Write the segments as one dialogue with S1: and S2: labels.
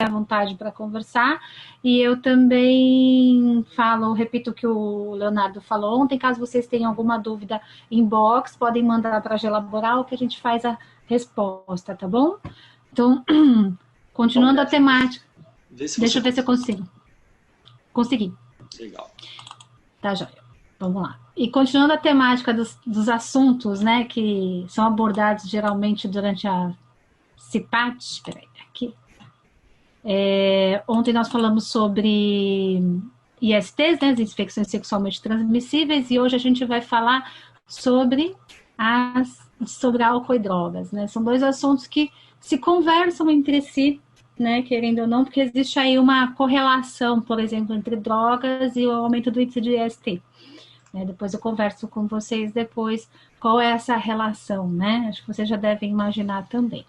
S1: à vontade para conversar. E eu também repito o que o Leonardo falou ontem, caso vocês tenham alguma dúvida, inbox, podem mandar para a Gelaboral que a gente faz a resposta, tá bom? Então, continuando a temática. Deixa eu ver se eu consigo. Consegui.
S2: Legal.
S1: Tá, joia. Vamos lá. E continuando a temática dos assuntos, né, que são abordados geralmente durante a CIPAT, espera aí, aqui. Ontem nós falamos sobre ISTs, né, as infecções sexualmente transmissíveis, e hoje a gente vai falar sobre álcool e drogas, né? São dois assuntos que se conversam entre si, né, querendo ou não, porque existe aí uma correlação, por exemplo, entre drogas e o aumento do índice de IST. Depois eu converso com vocês depois qual é essa relação, né? Acho que vocês já devem imaginar também.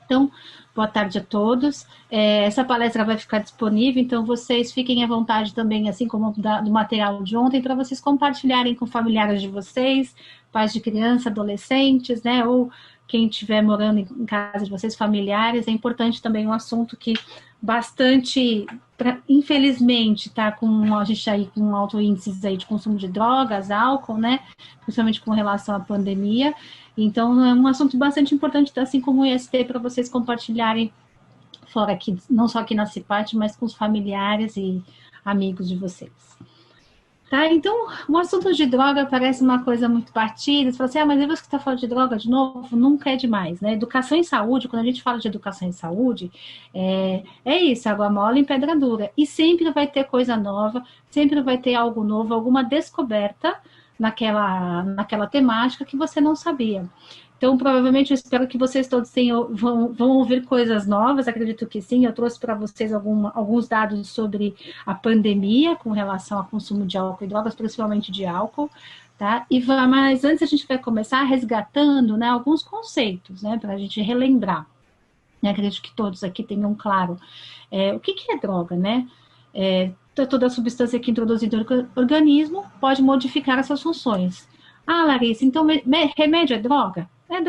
S1: Então, boa tarde a todos. Essa palestra vai ficar disponível, então vocês fiquem à vontade também, assim como do material de ontem, para vocês compartilharem com familiares de vocês, pais de criança, adolescentes, né? Ou quem estiver morando em casa de vocês, familiares. É importante também um assunto que bastante, infelizmente, tá a gente aí com alto índices aí de consumo de drogas, álcool, né? Principalmente com relação à pandemia. Então, é um assunto bastante importante, assim como o IST, para vocês compartilharem fora aqui, não só aqui na CIPAT, mas com os familiares e amigos de vocês. Tá? Então, o assunto de droga parece uma coisa muito batida. Você fala assim, mas você que está falando de droga de novo? Nunca é demais, né? Educação em saúde, quando a gente fala de educação em saúde, é isso, água mole em pedra dura. E sempre vai ter coisa nova, sempre vai ter algo novo, alguma descoberta naquela temática que você não sabia. Então, provavelmente, eu espero que vocês todos vão ouvir coisas novas, acredito que sim. Eu trouxe para vocês alguns dados sobre a pandemia com relação ao consumo de álcool e drogas, principalmente de álcool, tá? Mas antes a gente vai começar resgatando, né, alguns conceitos, né, para a gente relembrar. Acredito que todos aqui tenham claro o que é droga, né? Toda substância que introduzida no organismo pode modificar as suas funções. Ah, Larissa, então remédio é droga? É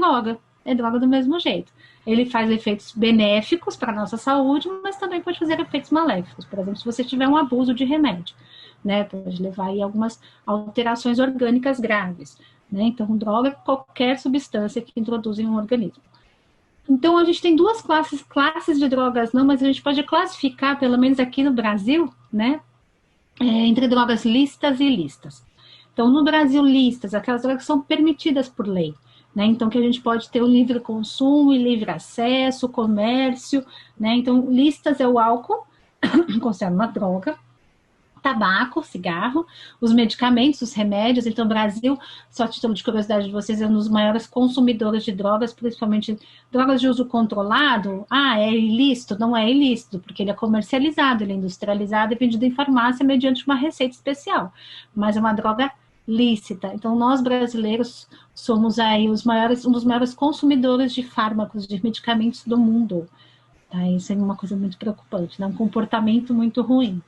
S1: droga do mesmo jeito. Ele faz efeitos benéficos para a nossa saúde, mas também pode fazer efeitos maléficos. Por exemplo, se você tiver um abuso de remédio, né, pode levar aí algumas alterações orgânicas graves, né? Então, droga é qualquer substância que introduz em um organismo. Então, a gente tem duas classes de drogas, não, mas a gente pode classificar, pelo menos aqui no Brasil, né, entre drogas lícitas e ilícitas. Então, no Brasil, lícitas, aquelas drogas que são permitidas por lei, né? Então, que a gente pode ter o livre consumo e livre acesso, comércio, né? Então, lícitas é o álcool, considera uma droga, tabaco, cigarro, os medicamentos, os remédios. Então, o Brasil, só a título de curiosidade de vocês, é um dos maiores consumidores de drogas, principalmente drogas de uso controlado. Ah, é ilícito? Não é ilícito, porque ele é comercializado, ele é industrializado e vendido em farmácia mediante uma receita especial. Mas é uma droga lícita. Então, nós brasileiros somos aí um dos maiores consumidores de fármacos, de medicamentos do mundo. Tá? Isso é uma coisa muito preocupante, né? Um comportamento muito ruim.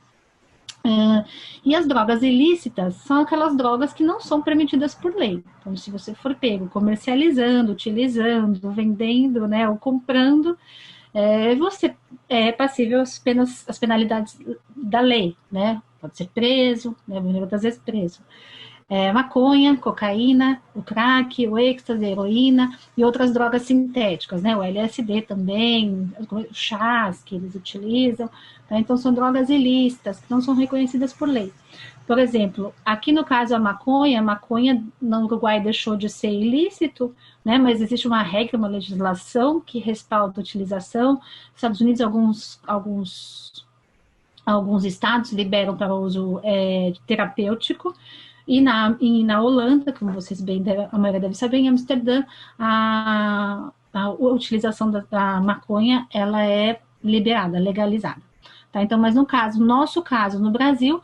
S1: E as drogas ilícitas são aquelas drogas que não são permitidas por lei. Então, se você for pego comercializando, utilizando, vendendo, né, ou comprando, você é passível às penalidades da lei, né? Pode ser preso, né, muitas vezes preso. Maconha, cocaína, o crack, o êxtase, a heroína e outras drogas sintéticas, né? O LSD também, os chás que eles utilizam. Tá? Então, são drogas ilícitas, que não são reconhecidas por lei. Por exemplo, aqui no caso a maconha no Uruguai deixou de ser ilícito, né? Mas existe uma regra, uma legislação que respalda a utilização. Nos Estados Unidos, alguns estados liberam para uso terapêutico. E na Holanda, como vocês a maioria deve saber, em Amsterdã, a utilização da maconha, ela é liberada, legalizada. Tá? Então, mas no nosso caso, no Brasil,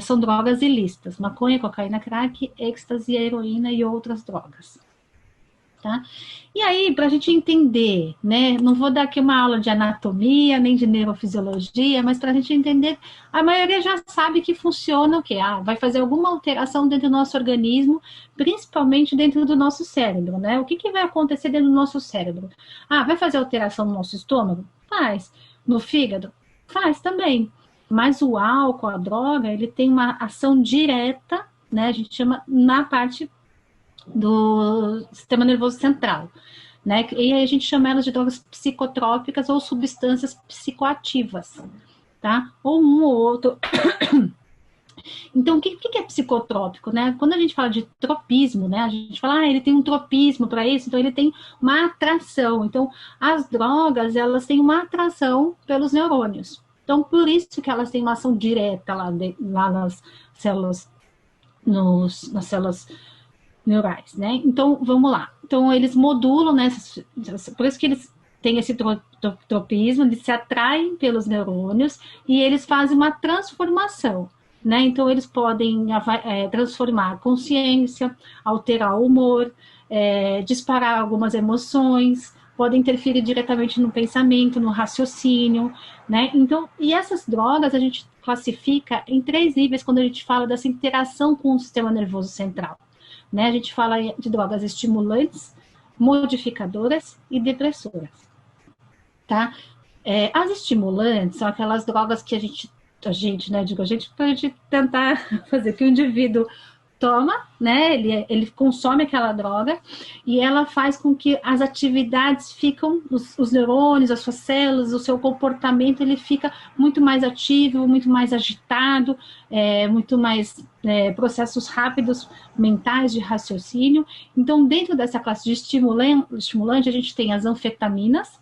S1: são drogas ilícitas, maconha, cocaína, crack, êxtase, heroína e outras drogas. Tá? E aí, para a gente entender, né, não vou dar aqui uma aula de anatomia, nem de neurofisiologia, mas para a gente entender, a maioria já sabe que funciona o quê? Vai fazer alguma alteração dentro do nosso organismo, principalmente dentro do nosso cérebro, né? O que vai acontecer dentro do nosso cérebro? Vai fazer alteração no nosso estômago? Faz. No fígado? Faz também. Mas o álcool, a droga, ele tem uma ação direta, né? A gente chama na parte do sistema nervoso central, né? E aí a gente chama elas de drogas psicotrópicas ou substâncias psicoativas, tá? Ou um ou outro. Então, o que é psicotrópico, né? Quando a gente fala de tropismo, né? A gente fala, ele tem um tropismo para isso, então ele tem uma atração. Então, as drogas, elas têm uma atração pelos neurônios. Então, por isso que elas têm uma ação direta lá nas células, nas células neurais, né? Então, vamos lá. Então, eles modulam, né? Por isso que eles têm esse tropismo, eles se atraem pelos neurônios e eles fazem uma transformação, né? Então, eles podem transformar a consciência, alterar o humor, disparar algumas emoções, podem interferir diretamente no pensamento, no raciocínio, né? Então, e essas drogas a gente classifica em 3 níveis quando a gente fala dessa interação com o sistema nervoso central, né? A gente fala de drogas estimulantes, modificadoras e depressoras, tá? As estimulantes são aquelas drogas que a gente, né, digo a gente, para a gente tentar fazer que o indivíduo toma, né, ele consome aquela droga e ela faz com que as atividades ficam, os neurônios, as suas células, o seu comportamento, ele fica muito mais ativo, muito mais agitado, muito mais processos rápidos mentais de raciocínio. Então, dentro dessa classe de estimulante, a gente tem as anfetaminas,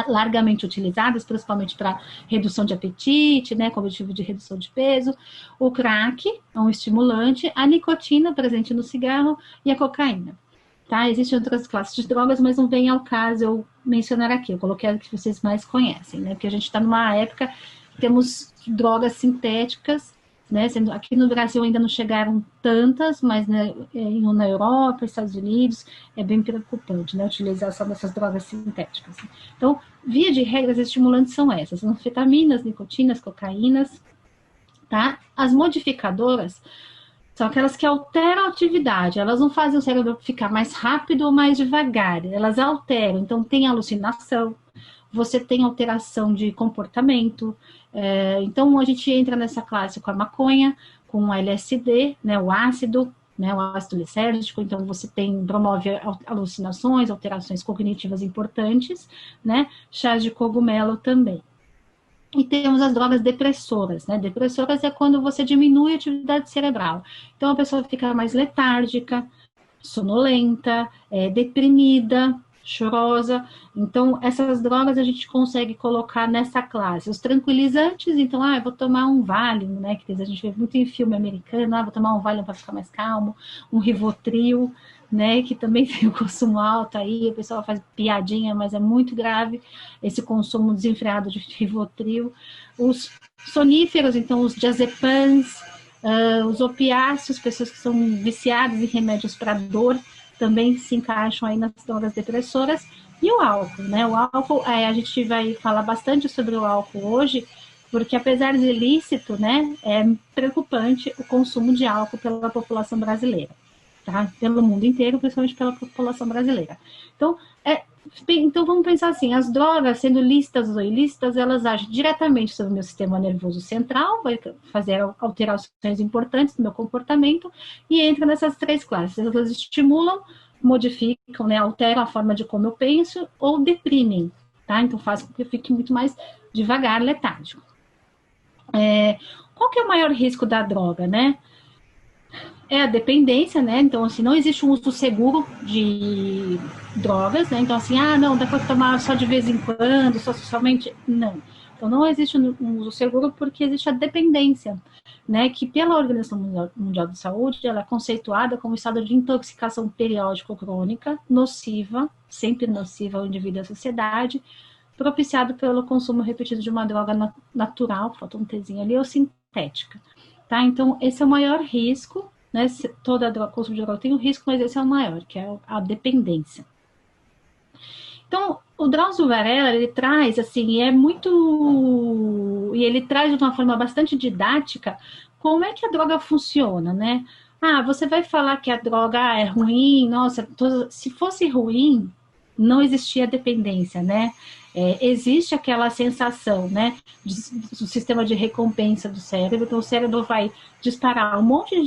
S1: largamente utilizadas, principalmente para redução de apetite, né, com o objetivo de redução de peso. O crack é um estimulante, a nicotina presente no cigarro e a cocaína. Tá? Existem outras classes de drogas, mas não vem ao caso eu mencionar aqui. Eu coloquei as que vocês mais conhecem, né? Porque a gente está numa época que temos drogas sintéticas, né? Aqui no Brasil ainda não chegaram tantas, mas né, na Europa, Estados Unidos, é bem preocupante, né, a utilização dessas drogas sintéticas. Então, via de regra, os estimulantes são essas, anfetaminas, nicotinas, cocaínas, tá? As modificadoras são aquelas que alteram a atividade, elas não fazem o cérebro ficar mais rápido ou mais devagar, elas alteram, então tem alucinação, você tem alteração de comportamento, então a gente entra nessa classe com a maconha, com o LSD, né, o ácido lisérgico, então você promove alucinações, alterações cognitivas importantes, né, chás de cogumelo também. E temos as drogas depressoras, né? Depressoras é quando você diminui a atividade cerebral. Então a pessoa fica mais letárgica, sonolenta, deprimida, chorosa. Então essas drogas a gente consegue colocar nessa classe. Os tranquilizantes, então, eu vou tomar um Valium, né? Que a gente vê muito em filme americano, vou tomar um Valium para ficar mais calmo, um Rivotril, né, que também tem um consumo alto aí, o pessoal faz piadinha, mas é muito grave esse consumo desenfreado de Rivotril. Os soníferos, então, os diazepams, os opiáceos, pessoas que são viciadas em remédios para dor, também se encaixam aí nas drogas depressoras. E o álcool, né, o álcool, a gente vai falar bastante sobre o álcool hoje, porque apesar de ilícito, né, é preocupante o consumo de álcool pela população brasileira. Tá? Pelo mundo inteiro, principalmente pela população brasileira. Então vamos pensar assim, as drogas, sendo lícitas ou ilícitas, elas agem diretamente sobre o meu sistema nervoso central, vai fazer alterações importantes no meu comportamento, e entra nessas 3 classes. Elas estimulam, modificam, né, alteram a forma de como eu penso, ou deprimem, tá? Então faz com que eu fique muito mais devagar, letárgico. Qual que é o maior risco da droga, né? É a dependência, né? Então, assim, não existe um uso seguro de drogas, né? Então, assim, não, dá para tomar só de vez em quando, só somente. Não. Então, não existe um uso seguro porque existe a dependência, né? Que pela Organização Mundial de Saúde, ela é conceituada como estado de intoxicação periódica ou crônica, nociva, sempre nociva ao indivíduo e à sociedade, propiciado pelo consumo repetido de uma droga natural, falta um Tzinho ali, ou sintética. Tá? Então, esse é o maior risco, né? Toda consumo de droga tem um risco, mas esse é o maior, que é a dependência. Então, o Drauzio Varela, ele traz, assim, e ele traz de uma forma bastante didática como é que a droga funciona, né? Você vai falar que a droga é ruim, nossa, se fosse ruim, não existia dependência, né? Existe aquela sensação, né, do sistema de recompensa do cérebro, então o cérebro vai disparar um monte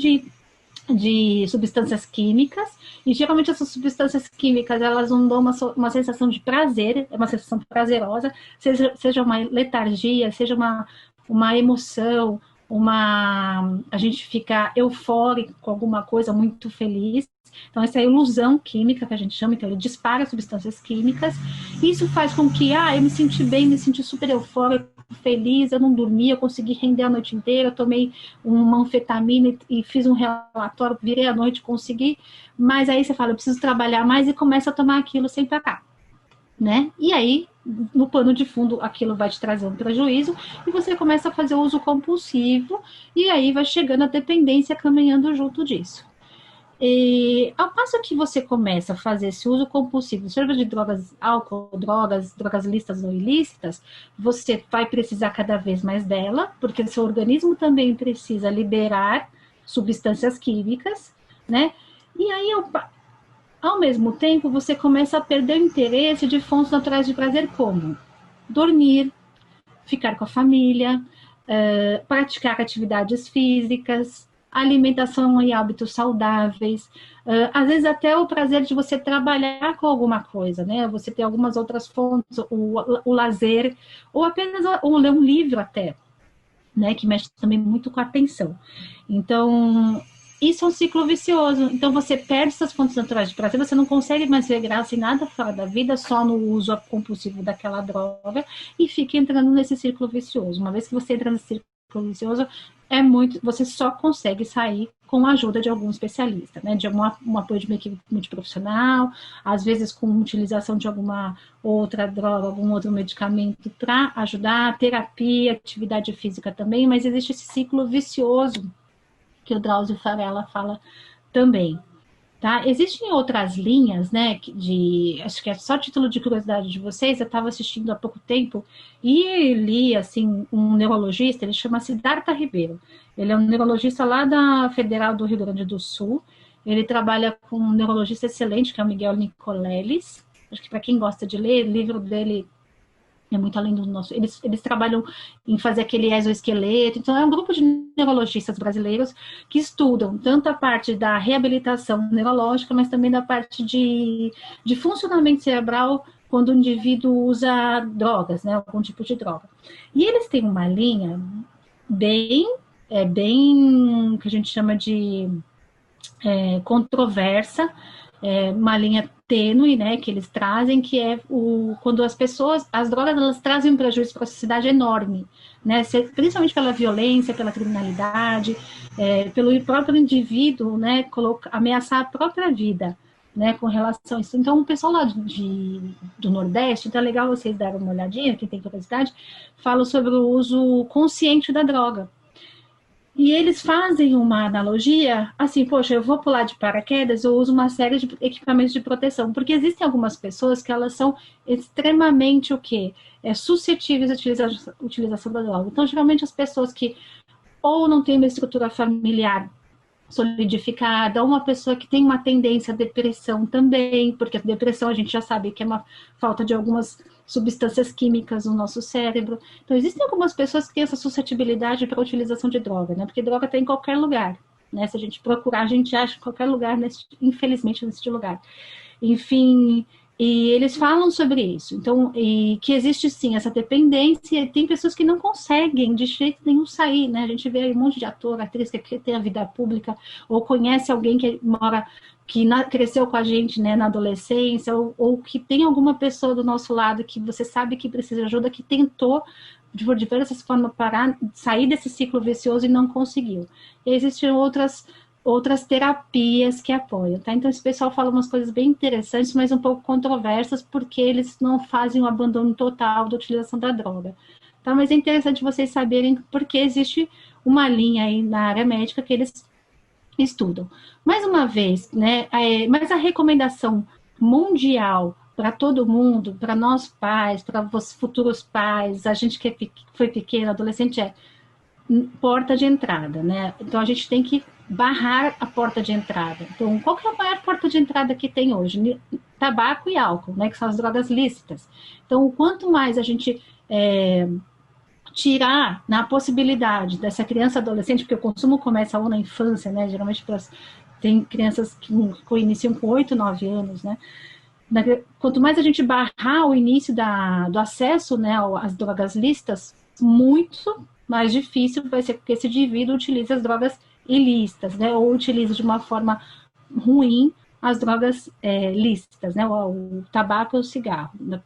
S1: de substâncias químicas, e geralmente essas substâncias químicas, elas não dão uma sensação de prazer, é uma sensação prazerosa, seja uma letargia, seja uma emoção, a gente fica eufórico com alguma coisa, muito feliz. Então, essa é a ilusão química que a gente chama, então ele dispara substâncias químicas, isso faz com que, eu me senti bem, me senti super eufórico, feliz, eu não dormi, eu consegui render a noite inteira, eu tomei uma anfetamina e fiz um relatório, virei à noite, consegui, mas aí você fala, eu preciso trabalhar mais e começa a tomar aquilo sem parar, né? E aí, no pano de fundo, aquilo vai te trazer um prejuízo e você começa a fazer uso compulsivo e aí vai chegando a dependência caminhando junto disso. E ao passo que você começa a fazer esse uso compulsivo, seja de drogas, álcool, drogas lícitas ou ilícitas, você vai precisar cada vez mais dela, porque seu organismo também precisa liberar substâncias químicas, né? E aí, ao mesmo tempo, você começa a perder o interesse de fontes naturais de prazer, como dormir, ficar com a família, praticar atividades físicas, alimentação e hábitos saudáveis, às vezes até o prazer de você trabalhar com alguma coisa, né? Você ter algumas outras fontes, o lazer, ou apenas ler um livro até, né? Que mexe também muito com a atenção. Então, isso é um ciclo vicioso. Então, você perde essas fontes naturais de prazer, você não consegue mais ver graça em nada fora da vida, só no uso compulsivo daquela droga, e fica entrando nesse ciclo vicioso. Uma vez que você entra nesse ciclo vicioso, você só consegue sair com a ajuda de algum especialista, né? De um apoio de uma equipe multiprofissional, às vezes com utilização de alguma outra droga, algum outro medicamento para ajudar, terapia, atividade física também, mas existe esse ciclo vicioso que o Drauzio Varela fala também. Tá? Existem outras linhas, né, acho que é só título de curiosidade de vocês, eu estava assistindo há pouco tempo e li, assim, um neurologista, ele chama Siddhartha Ribeiro, ele é um neurologista lá da Federal do Rio Grande do Sul, ele trabalha com um neurologista excelente, que é o Miguel Nicoleles, acho que para quem gosta de ler, o livro dele é muito além do nosso. Eles trabalham em fazer aquele exoesqueleto. Então, é um grupo de neurologistas brasileiros que estudam tanto a parte da reabilitação neurológica, mas também da parte de funcionamento cerebral quando o indivíduo usa drogas, né? Algum tipo de droga. E eles têm uma linha bem que a gente chama de controversa, uma linha tênue, né, que eles trazem, que é quando as drogas, elas trazem um prejuízo para a sociedade enorme, né, principalmente pela violência, pela criminalidade, pelo próprio indivíduo, né, ameaçar a própria vida, né, com relação a isso. Então, o pessoal lá do Nordeste, então é legal vocês darem uma olhadinha, quem tem curiosidade, fala sobre o uso consciente da droga. E eles fazem uma analogia, assim, poxa, eu vou pular de paraquedas, eu uso uma série de equipamentos de proteção, porque existem algumas pessoas que elas são extremamente o quê? Suscetíveis à utilização da droga. Então, geralmente as pessoas que ou não têm uma estrutura familiar solidificada, ou uma pessoa que tem uma tendência à depressão também, porque a depressão a gente já sabe que é uma falta de algumas substâncias químicas no nosso cérebro. Então, existem algumas pessoas que têm essa suscetibilidade para a utilização de droga, né? Porque droga tem em qualquer lugar, né? Se a gente procurar, a gente acha em qualquer lugar, infelizmente, nesse lugar. Enfim, e eles falam sobre isso. Então, e que existe sim essa dependência, e tem pessoas que não conseguem de jeito nenhum sair, né? A gente vê aí um monte de ator, atriz que tem a vida pública, ou conhece alguém que cresceu com a gente, né, na adolescência, ou que tem alguma pessoa do nosso lado que você sabe que precisa de ajuda, que tentou de diversas formas sair desse ciclo vicioso e não conseguiu. E existem outras terapias que apoiam, tá? Então, esse pessoal fala umas coisas bem interessantes, mas um pouco controversas, porque eles não fazem o abandono total da utilização da droga, tá? Mas é interessante vocês saberem porque existe uma linha aí na área médica que eles estudam. Mais uma vez, né? Mas a recomendação mundial para todo mundo, para nós pais, para os futuros pais, a gente que foi pequeno, adolescente, porta de entrada, né? Então, a gente tem que barrar a porta de entrada. Então, qual que é a maior porta de entrada que tem hoje? tabaco e álcool, né, que são as drogas lícitas. Então, quanto mais a gente tirar na possibilidade dessa criança adolescente, porque o consumo começa ou na infância, né, geralmente tem crianças que iniciam com 8, 9 anos, né, quanto mais a gente barrar o início do acesso, né, às drogas lícitas, muito mais difícil vai ser que esse indivíduo utilize as drogas ilícitas, né, ou utilize de uma forma ruim as drogas lícitas, né, o tabaco e o cigarro, né,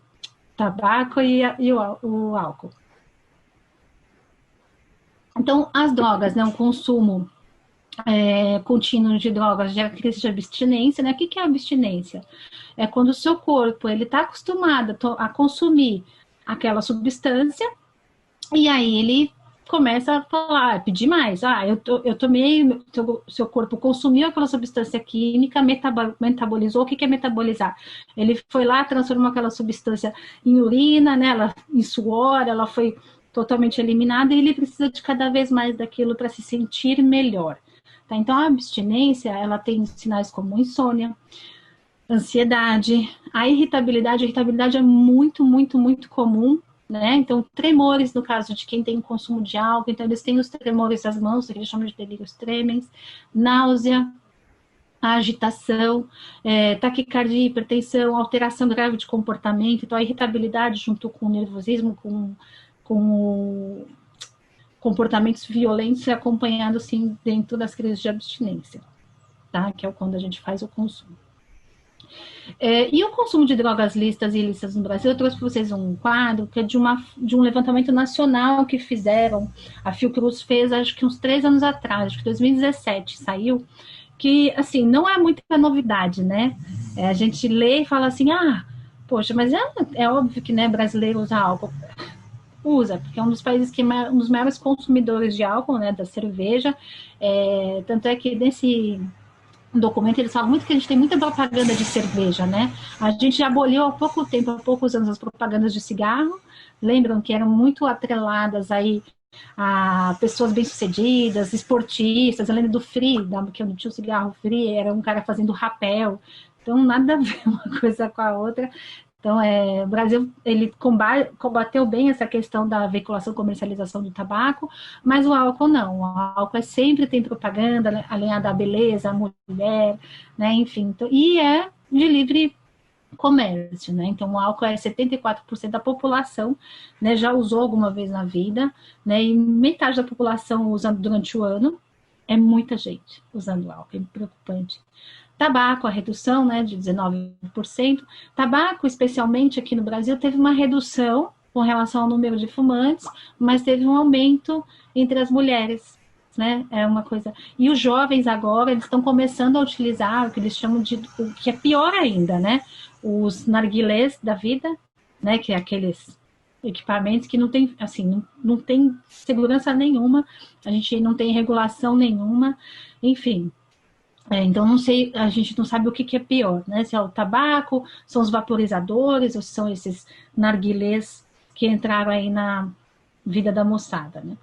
S1: tabaco e o álcool. Então, as drogas, né, o consumo contínuo de drogas gera crise de abstinência, né? O que é abstinência? É quando o seu corpo ele está acostumado a consumir aquela substância e aí ele começa a falar, a pedir mais. Eu tomei, seu corpo consumiu aquela substância química, metabolizou. O que é metabolizar? Ele foi lá, transformou aquela substância em urina, né? Em suor, ela foi totalmente eliminada e ele precisa de cada vez mais daquilo para se sentir melhor. Tá? Então, a abstinência, ela tem sinais como insônia, ansiedade, a irritabilidade. A irritabilidade é muito, muito, muito comum, né? Então, tremores, no caso de quem tem consumo de álcool, então eles têm os tremores das mãos, que eles chamam de delírios tremens, náusea, agitação, taquicardia, hipertensão, alteração grave de comportamento. Então, a irritabilidade junto com o nervosismo, com comportamentos violentos é acompanhado, sim, dentro das crises de abstinência, tá? Que é quando a gente faz o consumo. E o consumo de drogas lícitas e ilícitas no Brasil, eu trouxe para vocês um quadro que é de um levantamento nacional que fizeram, a Fiocruz fez, acho que uns 3 anos atrás, acho que 2017 saiu, que, assim, não é muita novidade, né? A gente lê e fala assim, poxa, mas é óbvio que, né, brasileiro usa álcool. Usa, porque é um dos países um dos maiores consumidores de álcool, né, da cerveja, tanto é que nesse documento eles falam muito que a gente tem muita propaganda de cerveja, né, a gente já aboliu há poucos anos as propagandas de cigarro, lembram que eram muito atreladas aí a pessoas bem-sucedidas, esportistas. Eu lembro do Free, que eu não tinha o cigarro Free, era um cara fazendo rapel, então nada a ver uma coisa com a outra. Então, o Brasil, ele combateu bem essa questão da veiculação e comercialização do tabaco, mas o álcool não. O álcool sempre tem propaganda, alinhada à beleza, à mulher, né, enfim. Então, e é de livre comércio, né? Então, o álcool 74% da população, né, já usou alguma vez na vida, né, e metade da população usando durante o ano. É muita gente usando álcool, é preocupante. Tabaco, a redução, né, de 19%. Tabaco, especialmente aqui no Brasil, teve uma redução com relação ao número de fumantes, mas teve um aumento entre as mulheres, né? É uma coisa. E os jovens agora, eles estão começando a utilizar o que eles chamam de, o que é pior ainda, né? Os narguilés da vida, né? Que é aqueles equipamentos que não tem, assim, não tem segurança nenhuma, a gente não tem regulação nenhuma, enfim. Então, não sei, a gente não sabe o que é pior, né? Se é o tabaco, são os vaporizadores, ou se são esses narguilés que entraram aí na vida da moçada, né?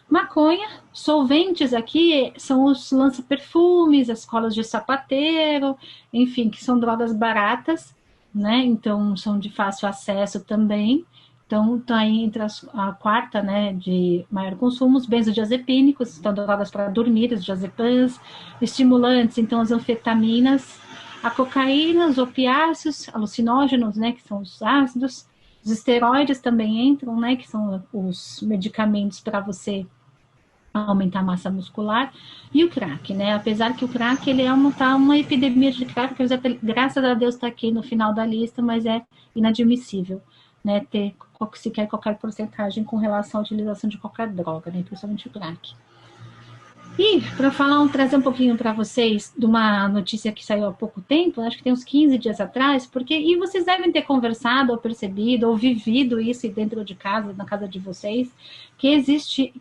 S1: Maconha, solventes aqui são os lança-perfumes, as colas de sapateiro, enfim, que são drogas baratas, né? Então, são de fácil acesso também. Então, está aí entre a quarta, né, de maior consumo, os benzodiazepínicos, então drogas para dormir, os diazepams, estimulantes, então as anfetaminas, a cocaína, os opiáceos, alucinógenos, né, que são os ácidos, os esteroides também entram, né, que são os medicamentos para você aumentar a massa muscular, e o crack, né, apesar que o crack, ele tá uma epidemia de crack, que graças a Deus está aqui no final da lista, mas é inadmissível, né, ter sequer qualquer porcentagem com relação à utilização de qualquer droga, né, principalmente o crack. E, para trazer um pouquinho para vocês de uma notícia que saiu há pouco tempo, acho que tem uns 15 dias atrás, e vocês devem ter conversado, ou percebido, ou vivido isso dentro de casa, na casa de vocês, que existe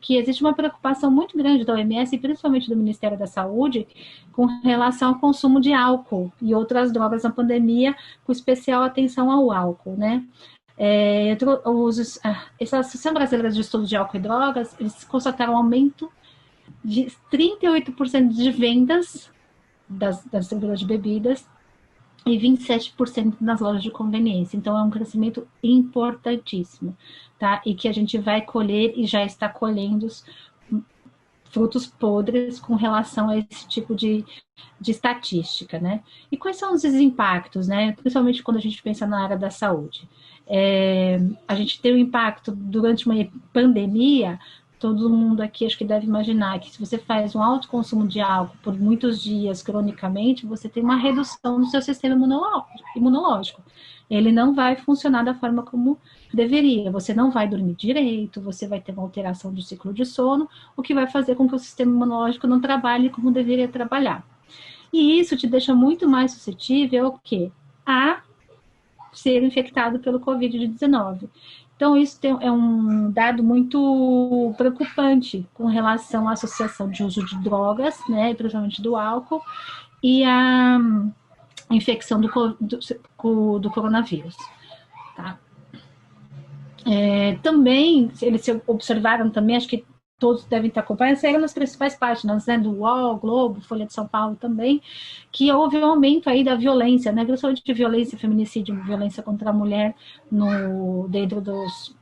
S1: uma preocupação muito grande da OMS, e principalmente do Ministério da Saúde, com relação ao consumo de álcool e outras drogas na pandemia, com especial atenção ao álcool, né? Essa Associação Brasileira de Estudos de Álcool e Drogas, eles constataram um aumento de 38% de vendas das distribuidoras de bebidas e 27% nas lojas de conveniência. Então, é um crescimento importantíssimo, tá? E que a gente vai colher e já está colhendo frutos podres com relação a esse tipo de estatística, né? E quais são os impactos, né? Principalmente quando a gente pensa na área da saúde. A gente tem um impacto durante uma pandemia. Todo mundo aqui acho que deve imaginar que se você faz um alto consumo de álcool por muitos dias, cronicamente, você tem uma redução no seu sistema imunológico. Ele não vai funcionar da forma como deveria. Você não vai dormir direito, você vai ter uma alteração do ciclo de sono, o que vai fazer com que o sistema imunológico não trabalhe como deveria trabalhar. E isso te deixa muito mais suscetível ao quê? A ser infectado pelo Covid-19. Então, isso é um dado muito preocupante com relação à associação de uso de drogas, né, principalmente do álcool, e a infecção do coronavírus. Tá? Também, eles observaram também, acho que todos devem estar acompanhando, saíram nas principais páginas, né, do UOL, Globo, Folha de São Paulo também, que houve um aumento aí da violência, né, principalmente de violência, feminicídio, violência contra a mulher dentro dos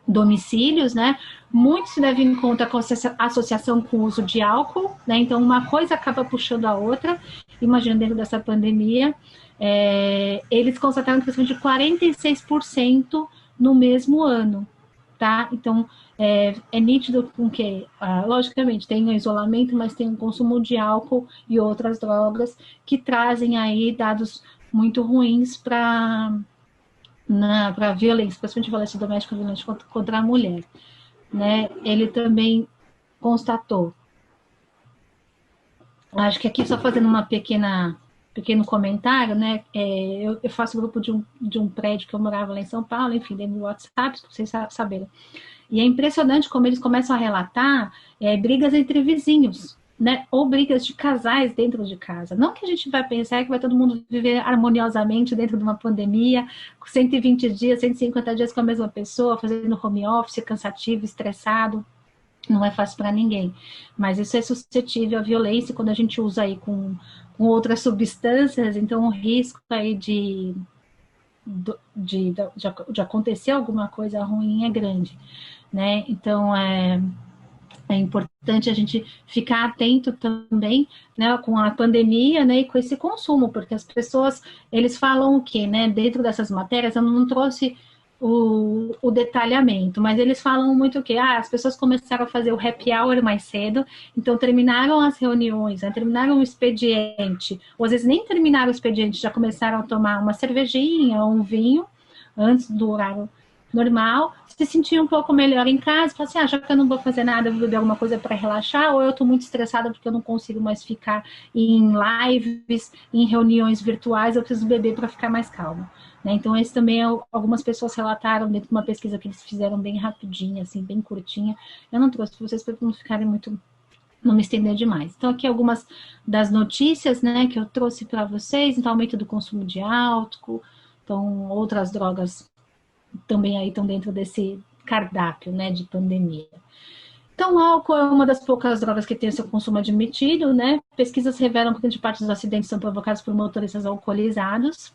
S1: domicílios, né, muito se deve em conta com a associação com o uso de álcool, né, então uma coisa acaba puxando a outra. Imagina, dentro dessa pandemia, eles constataram um crescimento de 46% no mesmo ano, tá? Então, é nítido com que, logicamente, tem o isolamento, mas tem o consumo de álcool e outras drogas que trazem aí dados muito ruins para violência, principalmente violência doméstica, violência contra a mulher, né? Ele também constatou, acho que aqui só fazendo uma pequeno comentário, né? Eu faço grupo de um prédio que eu morava lá em São Paulo, enfim, dentro do WhatsApp, para vocês saberem. E é impressionante como eles começam a relatar brigas entre vizinhos, né? Ou brigas de casais dentro de casa. Não que a gente vai pensar que vai todo mundo viver harmoniosamente dentro de uma pandemia, 120 dias, 150 dias com a mesma pessoa, fazendo home office, cansativo, estressado. Não é fácil para ninguém. Mas isso é suscetível à violência quando a gente usa aí com outras substâncias, então o risco aí de acontecer alguma coisa ruim é grande, né? Então, é importante a gente ficar atento também, né, com a pandemia, né, e com esse consumo, porque as pessoas, eles falam o quê, né, dentro dessas matérias, eu não trouxe o detalhamento, mas eles falam muito o quê? As pessoas começaram a fazer o happy hour mais cedo, então terminaram as reuniões, né, terminaram o expediente, ou às vezes nem terminaram o expediente, já começaram a tomar uma cervejinha ou um vinho, antes do horário normal, se sentir um pouco melhor em casa, falar assim, já que eu não vou fazer nada, eu vou beber alguma coisa para relaxar, ou eu estou muito estressada porque eu não consigo mais ficar em lives, em reuniões virtuais, eu preciso beber para ficar mais calma. Né? Então, esse também algumas pessoas relataram dentro de uma pesquisa que eles fizeram bem rapidinha, assim, bem curtinha. Eu não trouxe para vocês para não ficarem muito, não me estender demais. Então, aqui algumas das notícias, né, que eu trouxe para vocês. Então, aumento do consumo de álcool, então, outras drogas também aí estão dentro desse cardápio, né, de pandemia. Então, o álcool é uma das poucas drogas que tem seu consumo admitido, né? Pesquisas revelam que grande parte dos acidentes são provocados por motoristas alcoolizados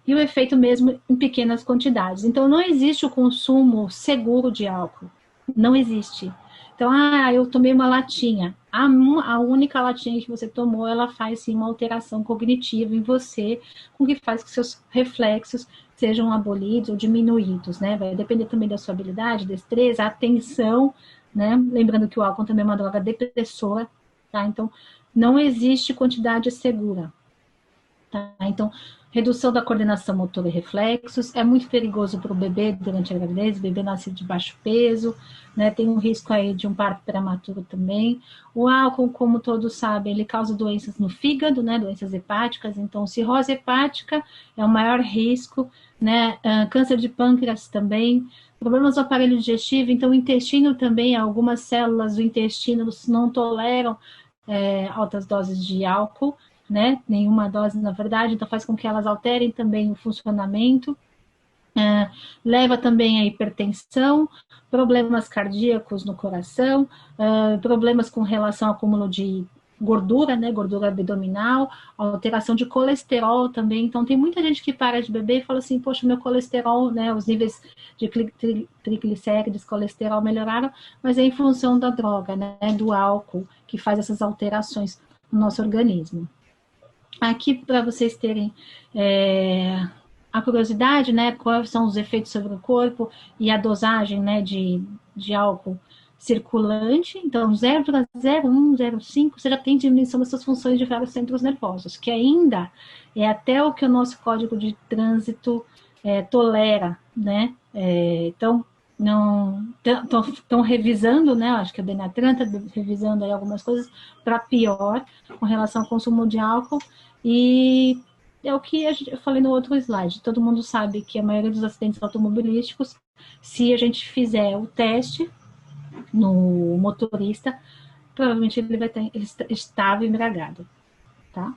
S1: e o efeito mesmo em pequenas quantidades. Então, não existe o consumo seguro de álcool. Não existe. Então, eu tomei uma latinha. A única latinha que você tomou, ela faz sim uma alteração cognitiva em você, com que faz que seus reflexos sejam abolidos ou diminuídos, né? Vai depender também da sua habilidade, destreza, atenção, né? Lembrando que o álcool também é uma droga depressora, tá? Então, não existe quantidade segura, tá? Então, redução da coordenação motora e reflexos, é muito perigoso para o bebê durante a gravidez, o bebê nasce de baixo peso, né, tem um risco aí de um parto prematuro também. O álcool, como todos sabem, ele causa doenças no fígado, né, doenças hepáticas, então cirrose hepática é o maior risco, né, câncer de pâncreas também, problemas do aparelho digestivo, então o intestino também, algumas células do intestino não toleram altas doses de álcool, né? Nenhuma dose, na verdade, então faz com que elas alterem também o funcionamento. Leva também a hipertensão, problemas cardíacos no coração, problemas com relação ao acúmulo de gordura, né, gordura abdominal, alteração de colesterol também. Então, tem muita gente que para de beber e fala assim, poxa, meu colesterol, né, os níveis de triglicérides, colesterol melhoraram, mas é em função da droga, né, do álcool, que faz essas alterações no nosso organismo. Aqui, para vocês terem a curiosidade, né, quais são os efeitos sobre o corpo e a dosagem, né, de álcool circulante, então 0,01, 0,5, você já tem diminuição dessas funções de vários centros nervosos, que ainda é até o que o nosso código de trânsito tolera, né? Então, não estão revisando, né? Acho que a Denatran está revisando aí algumas coisas para pior com relação ao consumo de álcool, e é o que eu falei no outro slide. Todo mundo sabe que a maioria dos acidentes automobilísticos, se a gente fizer o teste no motorista, provavelmente ele estava embriagado, tá?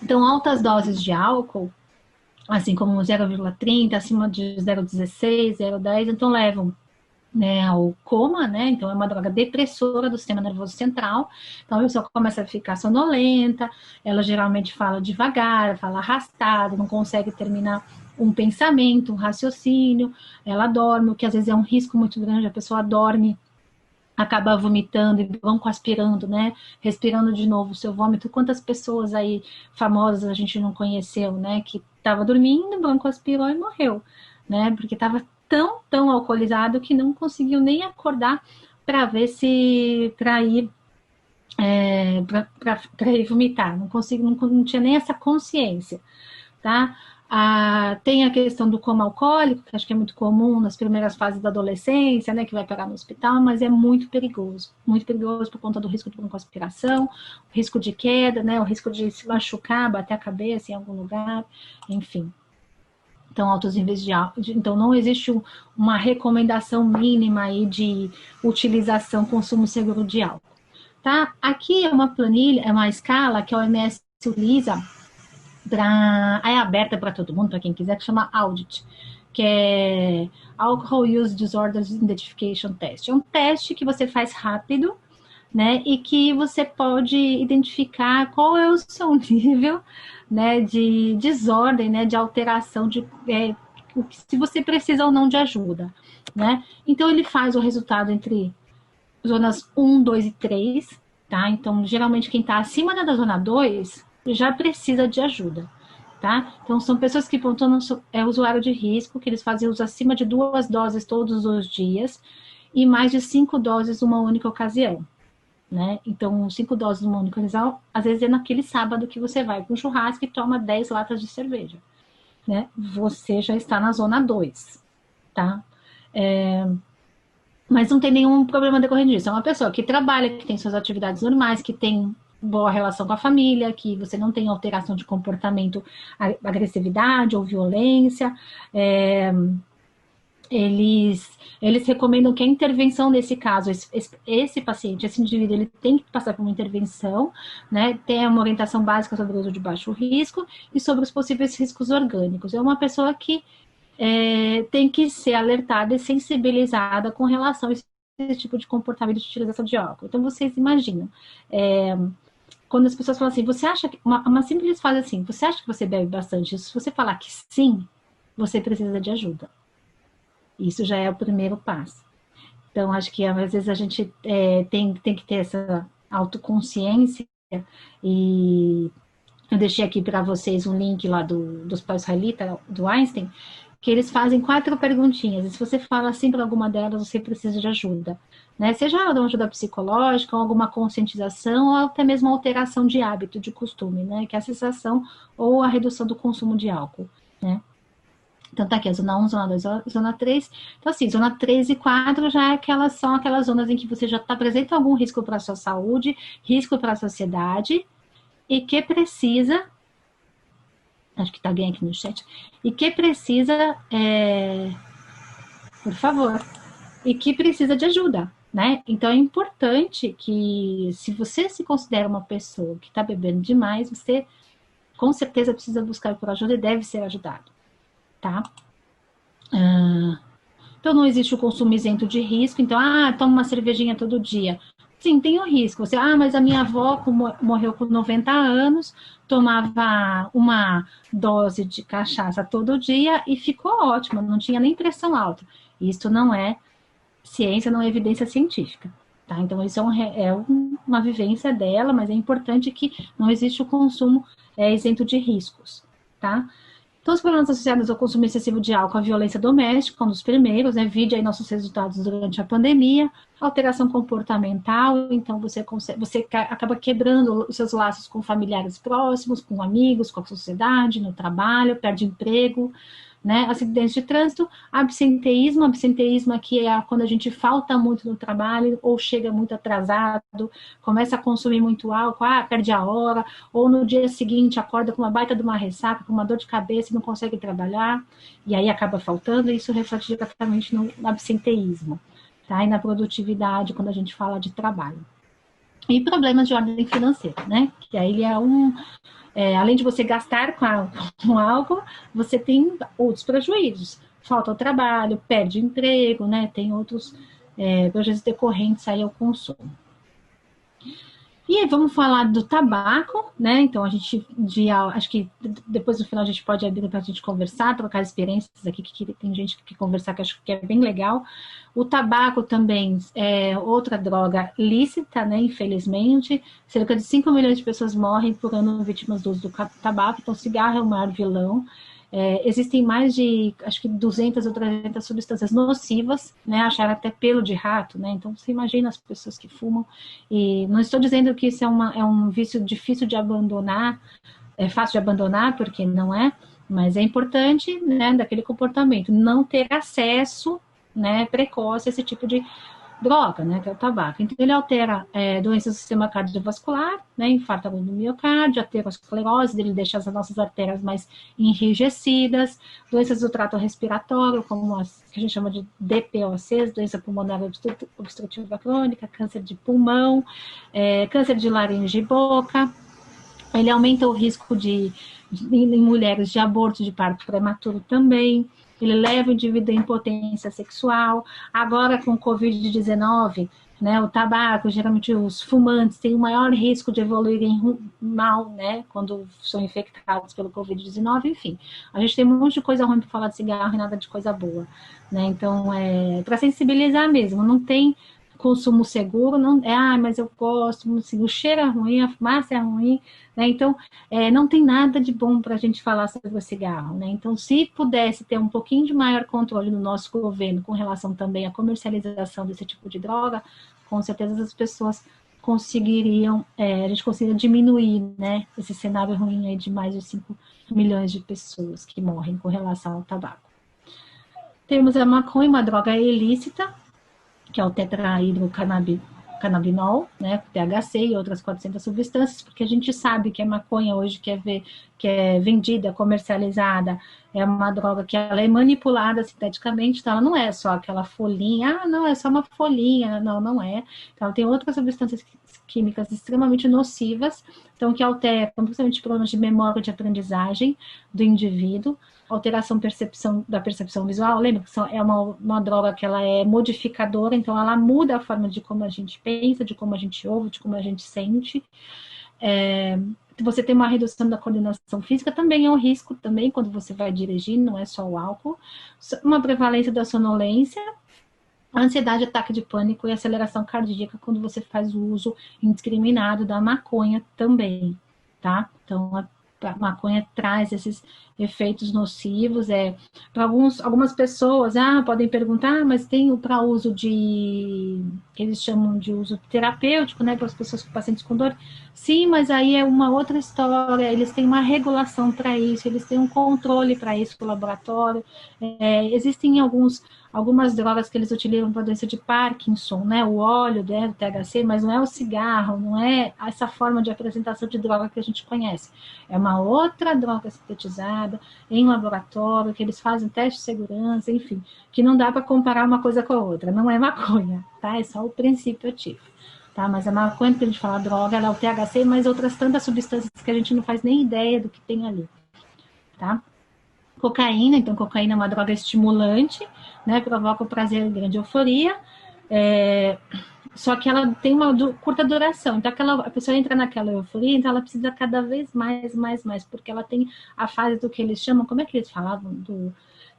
S1: Então, altas doses de álcool, assim como 0,30, acima de 0,16, 0,10, então levam, né, ao coma, né? Então é uma droga depressora do sistema nervoso central. Então a pessoa começa a ficar sonolenta, ela geralmente fala devagar, fala arrastado, não consegue terminar um pensamento, um raciocínio, ela dorme, o que às vezes é um risco muito grande, a pessoa dorme, acaba vomitando e broncoaspirando, né? Respirando de novo o seu vômito. Quantas pessoas aí famosas a gente não conheceu, né? Que estava dormindo, broncoaspirou e morreu, né? Porque estava tão alcoolizado que não conseguiu nem acordar para ver se para ir vomitar, não tinha nem essa consciência, tá? Tem a questão do coma alcoólico, que acho que é muito comum nas primeiras fases da adolescência, né, que vai parar no hospital, mas é muito perigoso por conta do risco de broncoaspiração, o risco de queda, né, o risco de se machucar, bater a cabeça em algum lugar, enfim. Então, altos níveis de álcool. Então, não existe uma recomendação mínima aí de utilização, consumo seguro de álcool. Tá? Aqui é uma planilha, é uma escala que a OMS utiliza, é aberta para todo mundo, para quem quiser, que chama Audit, que é Alcohol Use Disorders Identification Test. É um teste que você faz rápido, né, e que você pode identificar qual é o seu nível, né, de desordem, né, de alteração, se você precisa ou não de ajuda, né. Então, ele faz o resultado entre zonas 1, 2 e 3, tá? Então, geralmente, quem está acima da zona 2 já precisa de ajuda, tá? Então, são pessoas que pontuam usuário de risco, que eles fazem uso acima de 2 doses todos os dias e mais de 5 doses numa única ocasião, né? Então, 5 doses numa única ocasião, às vezes é naquele sábado que você vai para um churrasco e toma 10 latas de cerveja, né? Você já está na zona 2, tá? Mas não tem nenhum problema decorrente disso. É uma pessoa que trabalha, que tem suas atividades normais, que tem boa relação com a família, que você não tem alteração de comportamento, agressividade ou violência. Eles recomendam que a intervenção nesse caso, esse paciente, esse indivíduo, ele tem que passar por uma intervenção, né? Tem uma orientação básica sobre o uso de baixo risco e sobre os possíveis riscos orgânicos. É uma pessoa que tem que ser alertada e sensibilizada com relação a esse tipo de comportamento de utilização de álcool. Então, vocês imaginam, quando as pessoas falam assim, você acha que, uma simples frase assim, você acha que você bebe bastante? Se você falar que sim, você precisa de ajuda. Isso já é o primeiro passo. Então, acho que às vezes a gente tem que ter essa autoconsciência, e eu deixei aqui para vocês um link lá dos pós-israelitas, do Einstein, que eles fazem 4 perguntinhas, e se você fala assim para alguma delas, você precisa de ajuda, né? Seja uma ajuda psicológica, ou alguma conscientização, ou até mesmo alteração de hábito, de costume, né? Que é a cessação ou a redução do consumo de álcool, né? Então tá aqui a zona 1, zona 2, zona 3. Então assim, zona 3 e 4 são aquelas zonas em que você já apresenta algum risco para a sua saúde, risco para a sociedade, e que precisa, acho que tá alguém aqui no chat, e que precisa, por favor, e que precisa de ajuda, né? Então é importante que, se você se considera uma pessoa que está bebendo demais, você com certeza precisa buscar por ajuda e deve ser ajudado, tá? Então não existe o consumo isento de risco, então, toma uma cervejinha todo dia. Sim, tem o risco. Você, mas a minha avó morreu com 90 anos, tomava uma dose de cachaça todo dia e ficou ótima, não tinha nem pressão alta. Isso não é ciência, não é evidência científica. Tá? Então, isso uma vivência dela, mas é importante que não existe o consumo isento de riscos. Tá? Então, os problemas associados ao consumo excessivo de álcool, a violência doméstica, um dos primeiros, né? Vide aí nossos resultados durante a pandemia, alteração comportamental, então você acaba quebrando os seus laços com familiares próximos, com amigos, com a sociedade, no trabalho, perde emprego, né? Acidentes de trânsito, absenteísmo aqui é quando a gente falta muito no trabalho ou chega muito atrasado, começa a consumir muito álcool, perde a hora, ou no dia seguinte acorda com uma baita de uma ressaca, com uma dor de cabeça e não consegue trabalhar, e aí acaba faltando, e isso reflete diretamente no absenteísmo, tá? E na produtividade, quando a gente fala de trabalho. E problemas de ordem financeira, né? Que aí além de você gastar com algo, você tem outros prejuízos. Falta ao trabalho, perde emprego, né? Tem outros prejuízos decorrentes aí ao consumo. E aí vamos falar do tabaco, né? Então acho que depois no final a gente pode abrir para a gente conversar, trocar experiências aqui, que tem gente que quer conversar, que acho que é bem legal. O tabaco também é outra droga lícita, né? Infelizmente, cerca de 5 milhões de pessoas morrem por ano vítimas do uso do tabaco, então cigarro é o maior vilão. Existem mais de, acho que 200 ou 300 substâncias nocivas, né? Acharam até pelo de rato, né? Então, você imagina as pessoas que fumam. E não estou dizendo que isso é um vício difícil de abandonar, é fácil de abandonar, porque não é, mas é importante, né, daquele comportamento, não ter acesso, né, precoce a esse tipo de droga, né, que é o tabaco. Então, ele altera doenças do sistema cardiovascular, né, infarto agudo do miocárdio, aterosclerose, ele deixa as nossas artérias mais enrijecidas, doenças do trato respiratório, como as que a gente chama de DPOCs, doença pulmonar obstrutiva crônica, câncer de pulmão, câncer de laringe e boca. Ele aumenta o risco em mulheres de aborto de parto prematuro também. Ele leva o indivíduo à impotência sexual. Agora, com o Covid-19, né, o tabaco, geralmente os fumantes têm o maior risco de evoluírem mal, né, quando são infectados pelo Covid-19, enfim. A gente tem um monte de coisa ruim para falar de cigarro e nada de coisa boa, né, então, para sensibilizar mesmo, não tem consumo seguro, não mas eu gosto, assim, o cheiro é ruim, a fumaça é ruim, né, então, não tem nada de bom para a gente falar sobre o cigarro, né, então, se pudesse ter um pouquinho de maior controle no nosso governo com relação também à comercialização desse tipo de droga, com certeza as pessoas conseguiriam, a gente conseguiria diminuir, né, esse cenário ruim aí de mais de 5 milhões de pessoas que morrem com relação ao tabaco. Temos a maconha, uma droga ilícita, que é o tetrahidrocannabinol, né, THC e outras 400 substâncias, porque a gente sabe que a maconha hoje que é vendida, comercializada, é uma droga que ela é manipulada sinteticamente, então ela não é só aquela folhinha, não, é só uma folhinha, não é. Então ela tem outras substâncias químicas extremamente nocivas, então que alteram, principalmente problemas de memória de aprendizagem do indivíduo, alteração da percepção visual, lembra que é uma droga que ela é modificadora, então ela muda a forma de como a gente pensa, de como a gente ouve, de como a gente sente. Você tem uma redução da coordenação física, também é um risco também quando você vai dirigir, não é só o álcool. Uma prevalência da sonolência, ansiedade, ataque de pânico e aceleração cardíaca quando você faz o uso indiscriminado da maconha também, tá? Então, a maconha traz esses efeitos nocivos, para algumas pessoas, podem perguntar, mas tem para uso que eles chamam de uso terapêutico, né, para as pessoas com pacientes com dor, sim, mas aí é uma outra história, eles têm uma regulação para isso, eles têm um controle para isso no laboratório, existem algumas drogas que eles utilizam para doença de Parkinson, né, o óleo, né, o THC, mas não é o cigarro, não é essa forma de apresentação de droga que a gente conhece. É uma outra droga sintetizada em laboratório, que eles fazem teste de segurança, enfim, que não dá para comparar uma coisa com a outra. Não é maconha, tá? É só o princípio ativo. Tá? Mas a maconha, que a gente fala droga, ela é o THC, mas outras tantas substâncias que a gente não faz nem ideia do que tem ali. Tá? Cocaína, então cocaína é uma droga estimulante, né, provoca o prazer e grande euforia, só que ela tem uma curta duração. Então, a pessoa entra naquela euforia, então ela precisa cada vez mais, porque ela tem a fase do que eles chamam, como é que eles falavam?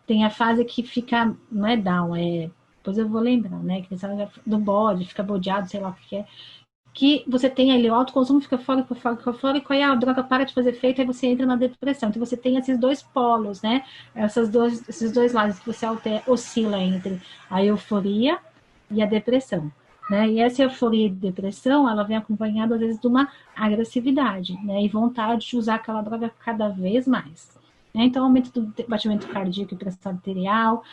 S1: Tem a fase que fica, não é down, depois eu vou lembrar, né? Que eles falam do bode, fica bodeado, sei lá o que é. Que você tem ali, o autoconsumo fica fórico, aí a droga para de fazer efeito, aí você entra na depressão. Então você tem esses dois polos, né? Esses dois lados que você oscila entre a euforia e a depressão. Né? E essa euforia e depressão, ela vem acompanhada, às vezes, de uma agressividade, né? E vontade de usar aquela droga cada vez mais. Né? Então, aumento do batimento cardíaco e pressão arterial,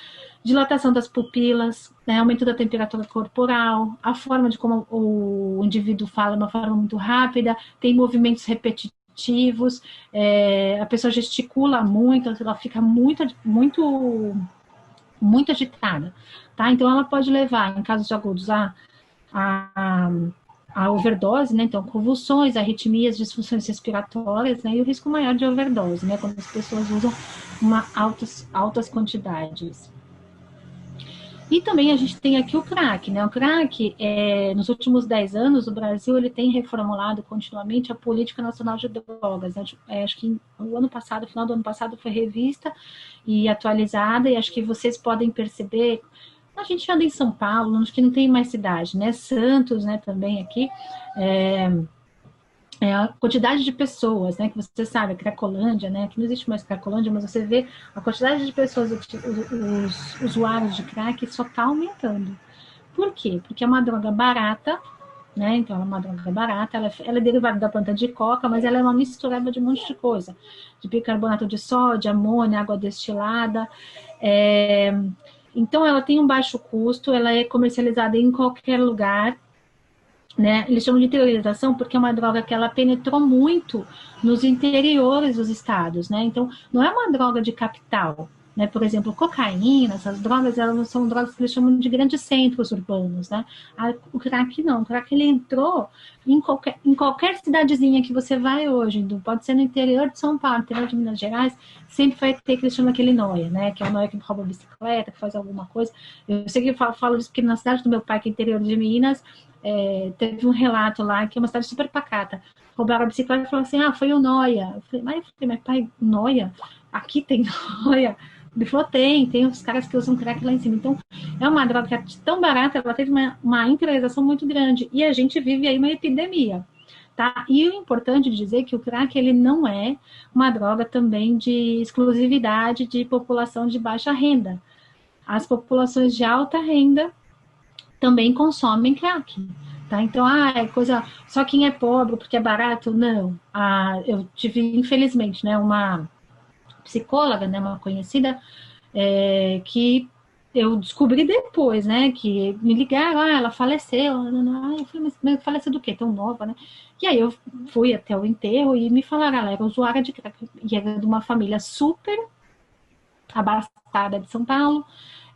S1: dilatação das pupilas, né? Aumento da temperatura corporal, a forma de como o indivíduo fala é uma forma muito rápida, tem movimentos repetitivos, a pessoa gesticula muito, ela fica muito agitada. Tá? Então, ela pode levar, em casos agudos, a overdose, né? Então, convulsões, arritmias, disfunções respiratórias, né? E o risco maior de overdose, né? Quando as pessoas usam altas quantidades. E também a gente tem aqui o crack, né? O crack, nos últimos 10 anos, o Brasil ele tem reformulado continuamente a Política Nacional de Drogas. Né? Acho que o ano passado, final do ano passado, foi revista e atualizada, e acho que vocês podem perceber. A gente anda em São Paulo, acho que não tem mais cidade, né? Santos, né, também aqui, a quantidade de pessoas, né, que você sabe, a Cracolândia, né, que não existe mais Cracolândia, mas você vê a quantidade de pessoas, os usuários de crack só está aumentando. Por quê? Porque é uma droga barata, né, então ela é uma droga barata, ela é derivada da planta de coca, mas ela é uma misturada de um monte de coisa, de bicarbonato de sódio, amônia, água destilada, então ela tem um baixo custo, ela é comercializada em qualquer lugar, né? Eles chamam de interiorização porque é uma droga que ela penetrou muito nos interiores dos estados, né? Então, não é uma droga de capital, né? Por exemplo, cocaína, essas drogas, elas são drogas que eles chamam de grandes centros urbanos, né? O crack não, o crack ele entrou em qualquer cidadezinha que você vai hoje, pode ser no interior de São Paulo, interior de Minas Gerais, sempre vai ter que eles chamam aquele noia, né? Que é o noia que rouba bicicleta, que faz alguma coisa. Eu sei que eu falo isso porque na cidade do meu pai, que é interior de Minas, teve um relato lá, que é uma cidade super pacata. Roubaram a bicicleta e falaram assim, foi o Noia. Eu falei, mas pai, Noia? Aqui tem Noia? Ele falou, tem os caras que usam crack lá em cima. Então, é uma droga que é tão barata, ela teve uma interiorização muito grande. E a gente vive aí uma epidemia. Tá? E o importante de dizer que o crack ele não é uma droga também de exclusividade de população de baixa renda. As populações de alta renda também consomem crack. Tá? Então, é coisa. Só quem é pobre porque é barato? Não. Eu tive, infelizmente, né, uma psicóloga, né, uma conhecida, que eu descobri depois, né, que me ligaram, ela faleceu. Eu falei, mas faleceu do quê? Tão nova, né? E aí eu fui até o enterro e me falaram, ela era usuária de crack, e era de uma família super abastada de São Paulo,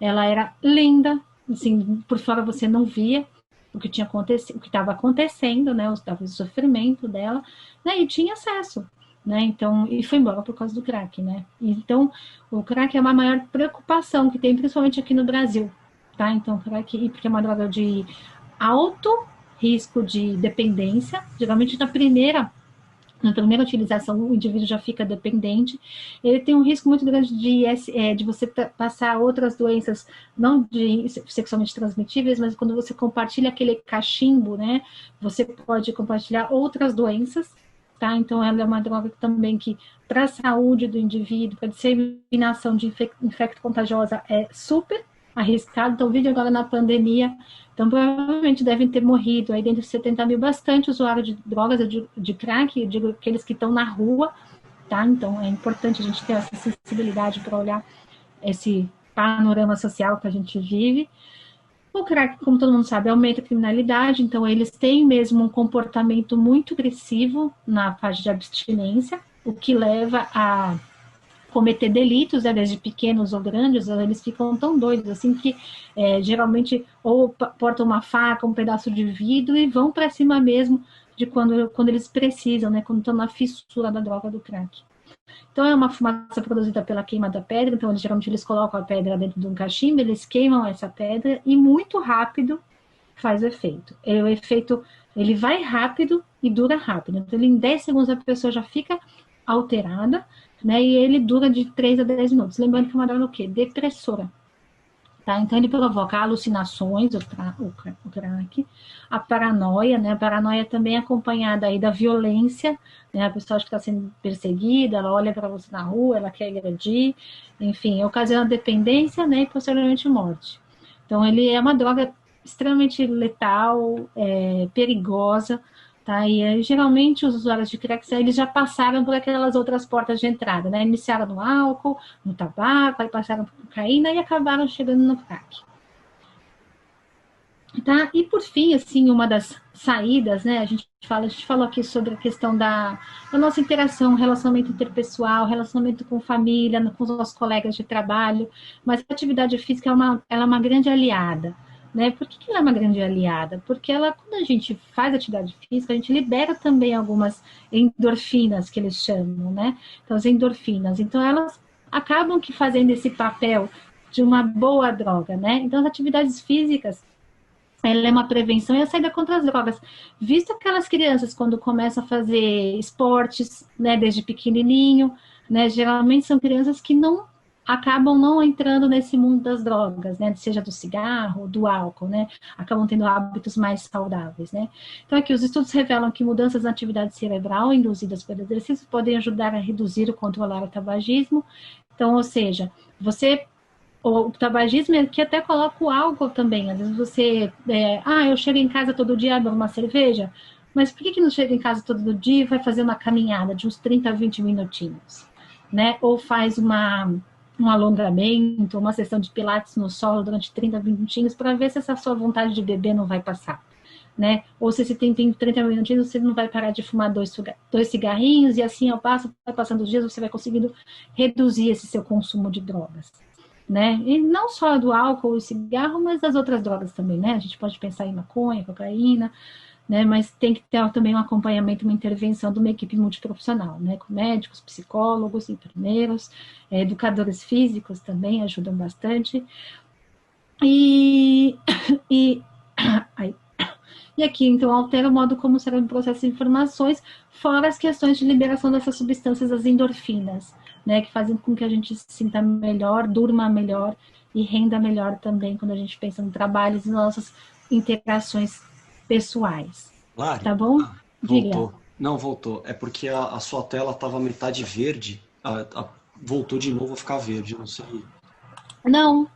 S1: ela era linda, assim, por fora você não via o que tinha acontecido, o que estava acontecendo, né, o sofrimento dela, né, e tinha acesso, né, então, e foi embora por causa do crack, né, então, o crack é uma maior preocupação que tem, principalmente aqui no Brasil, tá, então, crack, porque é uma droga de alto risco de dependência, geralmente na primeira utilização, o indivíduo já fica dependente. Ele tem um risco muito grande de você passar outras doenças, não de sexualmente transmitíveis, mas quando você compartilha aquele cachimbo, né, você pode compartilhar outras doenças, tá? Então, ela é uma droga também que, para a saúde do indivíduo, para a disseminação de infecto contagiosa, é super arriscado. Então, o vídeo agora na pandemia, então provavelmente devem ter morrido aí dentro de 70 mil, bastante usuários de drogas, de crack, eu digo aqueles que estão na rua, tá? Então, é importante a gente ter essa sensibilidade para olhar esse panorama social que a gente vive. O crack, como todo mundo sabe, aumenta a criminalidade, então eles têm mesmo um comportamento muito agressivo na fase de abstinência, o que leva a cometer delitos, né, desde pequenos ou grandes, eles ficam tão doidos assim que geralmente ou portam uma faca, um pedaço de vidro e vão para cima mesmo de quando eles precisam, né, quando estão na fissura da droga do crack. Então é uma fumaça produzida pela queima da pedra, então geralmente eles colocam a pedra dentro de um cachimbo, eles queimam essa pedra e muito rápido faz o efeito. O efeito, ele vai rápido e dura rápido. Então, em 10 segundos a pessoa já fica alterada, né? E ele dura de 3 a 10 minutos. Lembrando que é uma droga o quê? Depressora. Tá? Então, ele provoca alucinações, o crack, a paranoia, né? A paranoia também é acompanhada aí da violência, né? A pessoa acha que está sendo perseguida, ela olha para você na rua, ela quer agredir, enfim, ocasiona dependência, né? E posteriormente morte. Então, ele é uma droga extremamente letal, perigosa, tá? E geralmente os usuários de crack eles já passaram por aquelas outras portas de entrada, né? Iniciaram no álcool, no tabaco, aí passaram por cocaína e acabaram chegando no crack. Tá? E por fim, assim, uma das saídas, né? A gente falou aqui sobre a questão da nossa interação, relacionamento interpessoal, relacionamento com família, com os nossos colegas de trabalho, mas a atividade física ela é uma grande aliada. Né? Por que ela é uma grande aliada? Porque quando a gente faz atividade física, a gente libera também algumas endorfinas, que eles chamam, né? Então, as endorfinas. Então, elas acabam que fazendo esse papel de uma boa droga, né? Então, as atividades físicas, ela é uma prevenção e a saída contra as drogas. Visto aquelas crianças quando começam a fazer esportes, né, desde pequenininho, né, geralmente são crianças que acabam não entrando nesse mundo das drogas, né, seja do cigarro, do álcool, né, acabam tendo hábitos mais saudáveis, né. Então aqui os estudos revelam que mudanças na atividade cerebral induzidas pelo exercício podem ajudar a reduzir ou controlar o tabagismo. Então, ou seja, o tabagismo é que até coloca o álcool também. Às vezes você, eu chego em casa todo dia, bebo uma cerveja, mas por que não chega em casa todo dia e vai fazer uma caminhada de uns 30 a 20 minutinhos, né? Ou faz um alongamento, uma sessão de pilates no solo durante 30 minutinhos para ver se essa sua vontade de beber não vai passar, né? Ou se você tem 30 minutinhos, você não vai parar de fumar dois cigarrinhos e assim ao passo, vai passando os dias, você vai conseguindo reduzir esse seu consumo de drogas. Né? E não só do álcool e cigarro, mas das outras drogas também, né? A gente pode pensar em maconha, cocaína, né? Mas tem que ter também um acompanhamento, uma intervenção de uma equipe multiprofissional, né? Com médicos, psicólogos, enfermeiros, educadores físicos também ajudam bastante. E, e, aí, e aqui, então, altera o modo como o cérebro processa informações, fora as questões de liberação dessas substâncias, as endorfinas, né, que fazem com que a gente se sinta melhor, durma melhor e renda melhor também quando a gente pensa no trabalho e nas nossas interações pessoais.
S2: Lari,
S1: Tá bom? Diga.
S2: voltou. Não, voltou. É porque a sua tela estava metade verde, voltou de novo a ficar verde. Eu não sei.
S1: Não,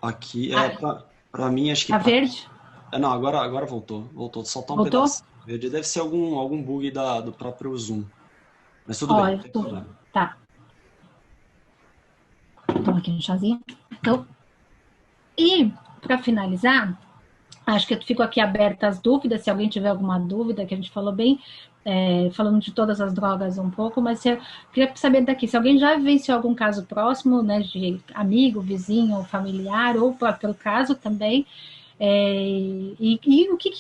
S2: Aqui é
S1: ah,
S2: para mim, acho que
S1: tá
S2: para.
S1: verde?
S2: Não, agora voltou. Voltou. Só tá um
S1: Voltou?
S2: pedaço verde. Deve ser algum bug do próprio Zoom. Mas tudo
S1: Ó,
S2: bem, não tem problema.
S1: tá. Toma aqui um chazinho. Então, e para finalizar, acho que eu fico aqui aberta às dúvidas, se alguém tiver alguma dúvida, que a gente falou bem, falando de todas as drogas um pouco, mas eu queria saber daqui, se alguém já vivenciou algum caso próximo, né, de amigo, vizinho, familiar, ou pelo caso também, e o que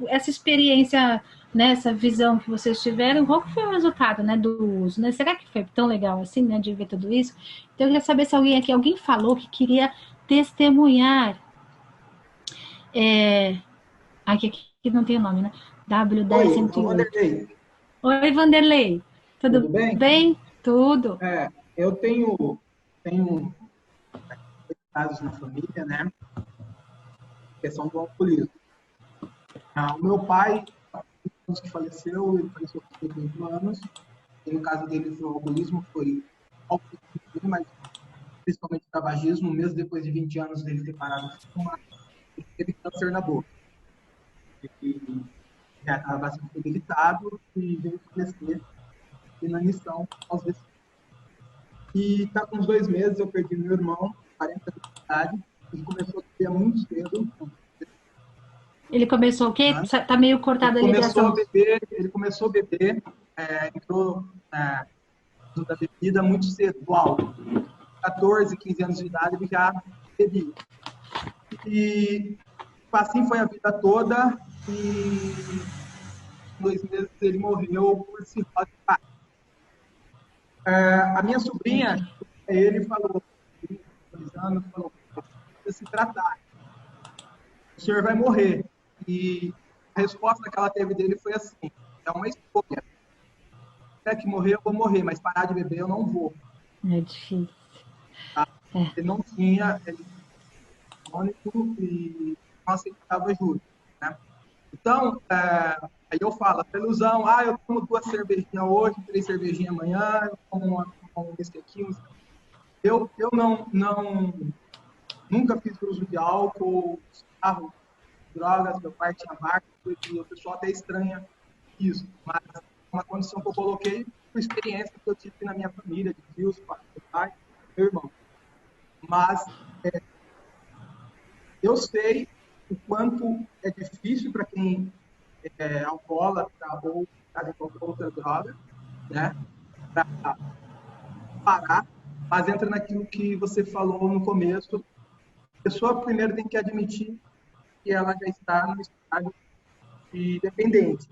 S1: essa experiência, né, essa visão que vocês tiveram, qual que foi o resultado, né, do uso, né? Será que foi tão legal assim, né, de ver tudo isso? Então eu queria saber se alguém falou que queria testemunhar aqui não tem o nome, né?
S3: Oi, eu sou o
S1: W10-108.
S3: Vanderlei.
S1: Oi, Vanderlei.
S3: Tudo
S1: Tudo
S3: bem?
S1: bem? Tudo.
S3: Eu tenho casos na família, né? Questão do alcoolismo. O meu pai, que faleceu, ele faleceu com 78 anos. E no caso dele, o alcoolismo foi alcoolismo, mas principalmente tabagismo. Mesmo depois de 20 anos dele ter parado de fumar, ele teve câncer na boca. Ele já estava bastante debilitado e veio falecer na missão aos descidos. E está com uns 2 meses, eu perdi meu irmão, 40 anos de idade. Ele começou a beber muito cedo.
S1: Ele começou o quê?
S3: Né?
S1: Tá meio cortada a ligação.
S3: Ele começou a beber, entrou no da bebida muito cedo, do álcool. 14, 15 anos de idade, ele já bebia. E assim foi a vida toda, e em 2 meses ele morreu por cirrose hepática. A minha sobrinha, ele falou, 2 anos, falou, precisa se tratar. O senhor vai morrer. E a resposta que ela teve dele foi assim: é uma escolha. Se é que morrer, eu vou morrer, mas parar de beber eu não vou.
S1: É difícil.
S3: Tá?
S1: É.
S3: Ele não tinha crônico e não aceitava ajuda, né? Então, aí eu falo, a ilusão, eu tomo 2 cervejinhas hoje, 3 cervejinhas amanhã, eu tomo um whisky aqui, eu nunca fiz uso de álcool, cigarro, drogas, meu pai tinha bar, e o pessoal até estranha isso, mas uma condição que eu coloquei por experiência que eu tive na minha família, de tios, pai, meu irmão. Mas eu sei o quanto é difícil para quem é alcoólatra ou está de qualquer outra droga, né, para parar, mas entra naquilo que você falou no começo. A pessoa primeiro tem que admitir que ela já está no estágio de dependente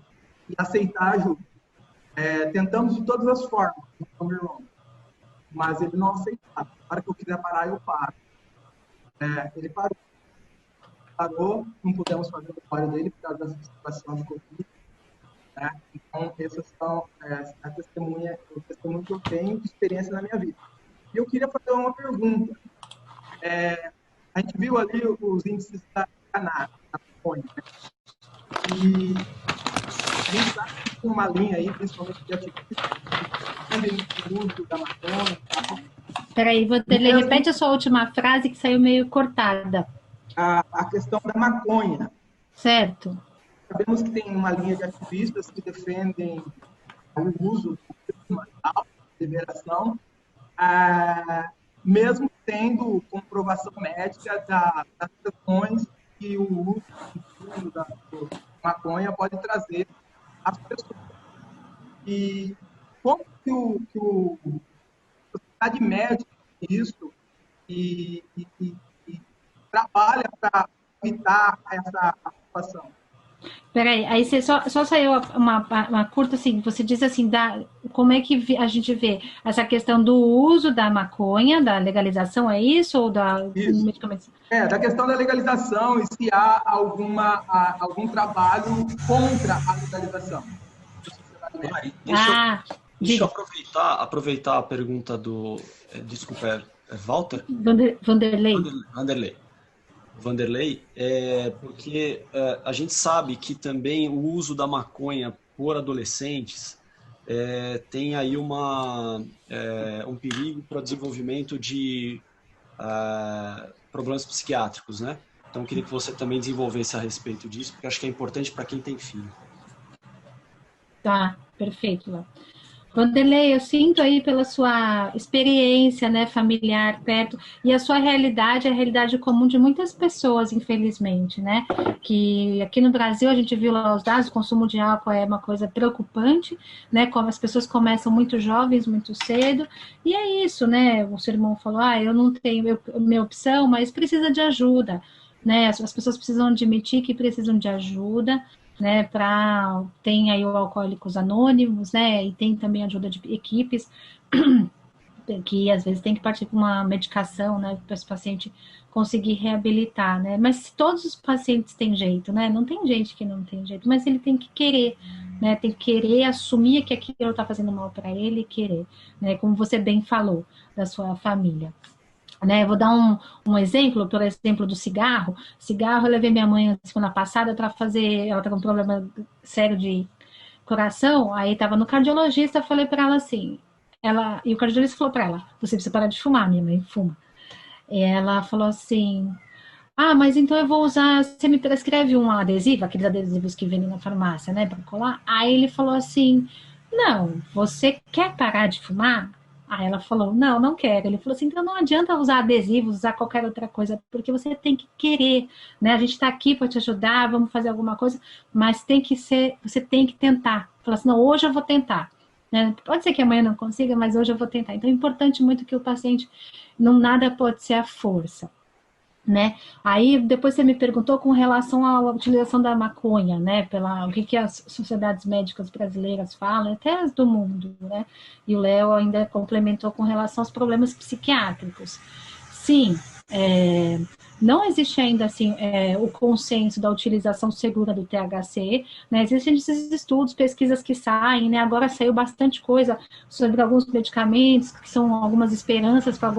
S3: e aceitar a ajuda. Tentamos de todas as formas, com o meu irmão, mas ele não aceitava. Na hora que eu quiser parar, eu paro. Ele parou, não pudemos fazer o trabalho dele por causa da situação de Covid. Né? Então, essas são o testemunho que eu tenho de experiência na minha vida. E eu queria fazer uma pergunta. A gente viu ali os índices da cannabis, da maconha, né? E a gente sabe que tem uma linha aí, principalmente de ativistas, que defendem o uso da maconha.
S1: Peraí, Vanderlei, repete a sua última frase que saiu meio cortada.
S3: A questão da maconha.
S1: Certo.
S3: Sabemos que tem uma linha de ativistas que defendem o uso da liberação, mesmo tendo comprovação médica das questões que o uso da maconha pode trazer às pessoas. E como que a sociedade médica isso e trabalha para evitar essa situação?
S1: Peraí, aí você só saiu uma curta assim, você diz assim, como é que a gente vê essa questão do uso da maconha, da legalização, é isso? Ou
S3: isso.
S1: medicamento?
S3: Da questão da legalização e se há algum trabalho contra a legalização.
S2: Deixa eu aproveitar a pergunta do... Desculpa, Walter?
S1: Vanderlei.
S2: Vanderlei, porque a gente sabe que também o uso da maconha por adolescentes tem aí um perigo para o desenvolvimento de problemas psiquiátricos, né? Então, eu queria que você também desenvolvesse a respeito disso, porque acho que é importante para quem tem filho.
S1: Tá, perfeito, Léo. Vanderlei, eu sinto aí pela sua experiência, né, familiar perto, e a sua realidade é a realidade comum de muitas pessoas, infelizmente, né, que aqui no Brasil a gente viu lá os dados, o consumo de álcool é uma coisa preocupante, né, como as pessoas começam muito jovens, muito cedo, e é isso, né, o seu irmão falou, eu não tenho minha opção, mas precisa de ajuda, né, as pessoas precisam admitir que precisam de ajuda, né, tem aí o Alcoólicos Anônimos, né, e tem também ajuda de equipes, que às vezes tem que partir com uma medicação, né, para esse paciente conseguir reabilitar, né, mas todos os pacientes têm jeito, né, não tem gente que não tem jeito, mas ele tem que querer, né, tem que querer assumir que aquilo está fazendo mal para ele e querer, né, como você bem falou, da sua família. Né, eu vou dar um exemplo, por exemplo, do cigarro. Cigarro, eu levei minha mãe na semana passada para fazer, ela tá com um problema sério de coração, aí estava no cardiologista, eu falei para ela assim, e o cardiologista falou para ela, você precisa parar de fumar, minha mãe fuma. E ela falou assim, mas então eu vou usar, você me prescreve um adesivo, aqueles adesivos que vendem na farmácia, né, para colar? Aí ele falou assim, não, você quer parar de fumar? Aí ela falou, não quero. Ele falou assim, então não adianta usar adesivos, usar qualquer outra coisa, porque você tem que querer, né? A gente está aqui para te ajudar, vamos fazer alguma coisa, mas você tem que tentar. Falou assim, não, hoje eu vou tentar. Né? Pode ser que amanhã não consiga, mas hoje eu vou tentar. Então é importante muito que o paciente, nada pode ser a força. Né? Aí depois você me perguntou com relação à utilização da maconha, né? O que as sociedades médicas brasileiras falam, até as do mundo, né? E o Léo ainda complementou com relação aos problemas psiquiátricos. Sim, Não existe ainda assim o consenso da utilização segura do THC, né? Existem esses estudos, pesquisas que saem, né? Agora saiu bastante coisa sobre alguns medicamentos, que são algumas esperanças para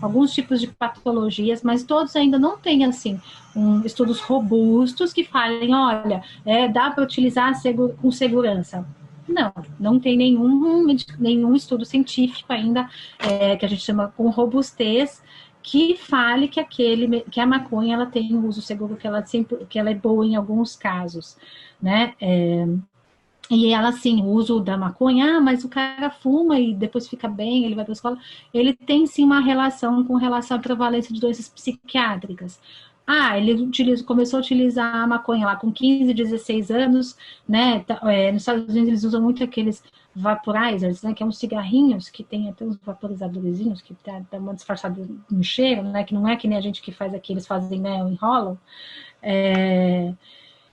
S1: alguns tipos de patologias, mas todos ainda não têm assim estudos robustos que falem, olha, dá para utilizar com segurança. Não tem nenhum estudo científico ainda, que a gente chama com robustez, que fale que a maconha ela tem um uso seguro, que ela é boa em alguns casos, né? E ela, assim, o uso da maconha, mas o cara fuma e depois fica bem, ele vai para a escola, ele tem, sim, uma relação com relação à prevalência de doenças psiquiátricas. Ele começou a utilizar a maconha lá com 15, 16 anos, né? Nos Estados Unidos eles usam muito aqueles vaporizers, né? Que é uns cigarrinhos que tem até uns vaporizadorzinhos que dá uma disfarçada no cheiro, né? Que não é que nem a gente que faz aqui, eles fazem, né? Enrolam.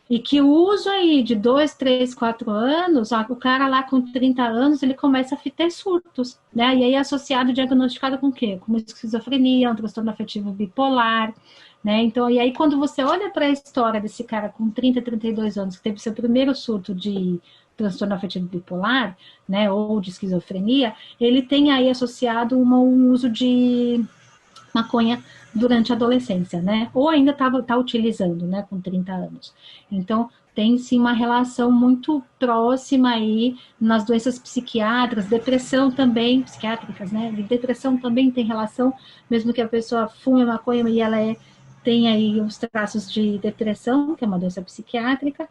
S1: E que o uso aí de 2, 3, 4 anos, o cara lá com 30 anos, ele começa a ter surtos, né? E aí é associado, diagnosticado com o quê? Com uma esquizofrenia, um transtorno afetivo bipolar, né? Então, e aí quando você olha para a história desse cara com 30, 32 anos, que teve seu primeiro surto de transtorno afetivo bipolar, né, ou de esquizofrenia, ele tem aí associado um uso de maconha durante a adolescência, né? Ou ainda tá utilizando, né, com 30 anos. Então, tem sim uma relação muito próxima aí nas doenças psiquiátricas, depressão também, psiquiátricas, né? Depressão também tem relação, mesmo que a pessoa fume maconha e ela tem aí os traços de depressão, que é uma doença psiquiátrica.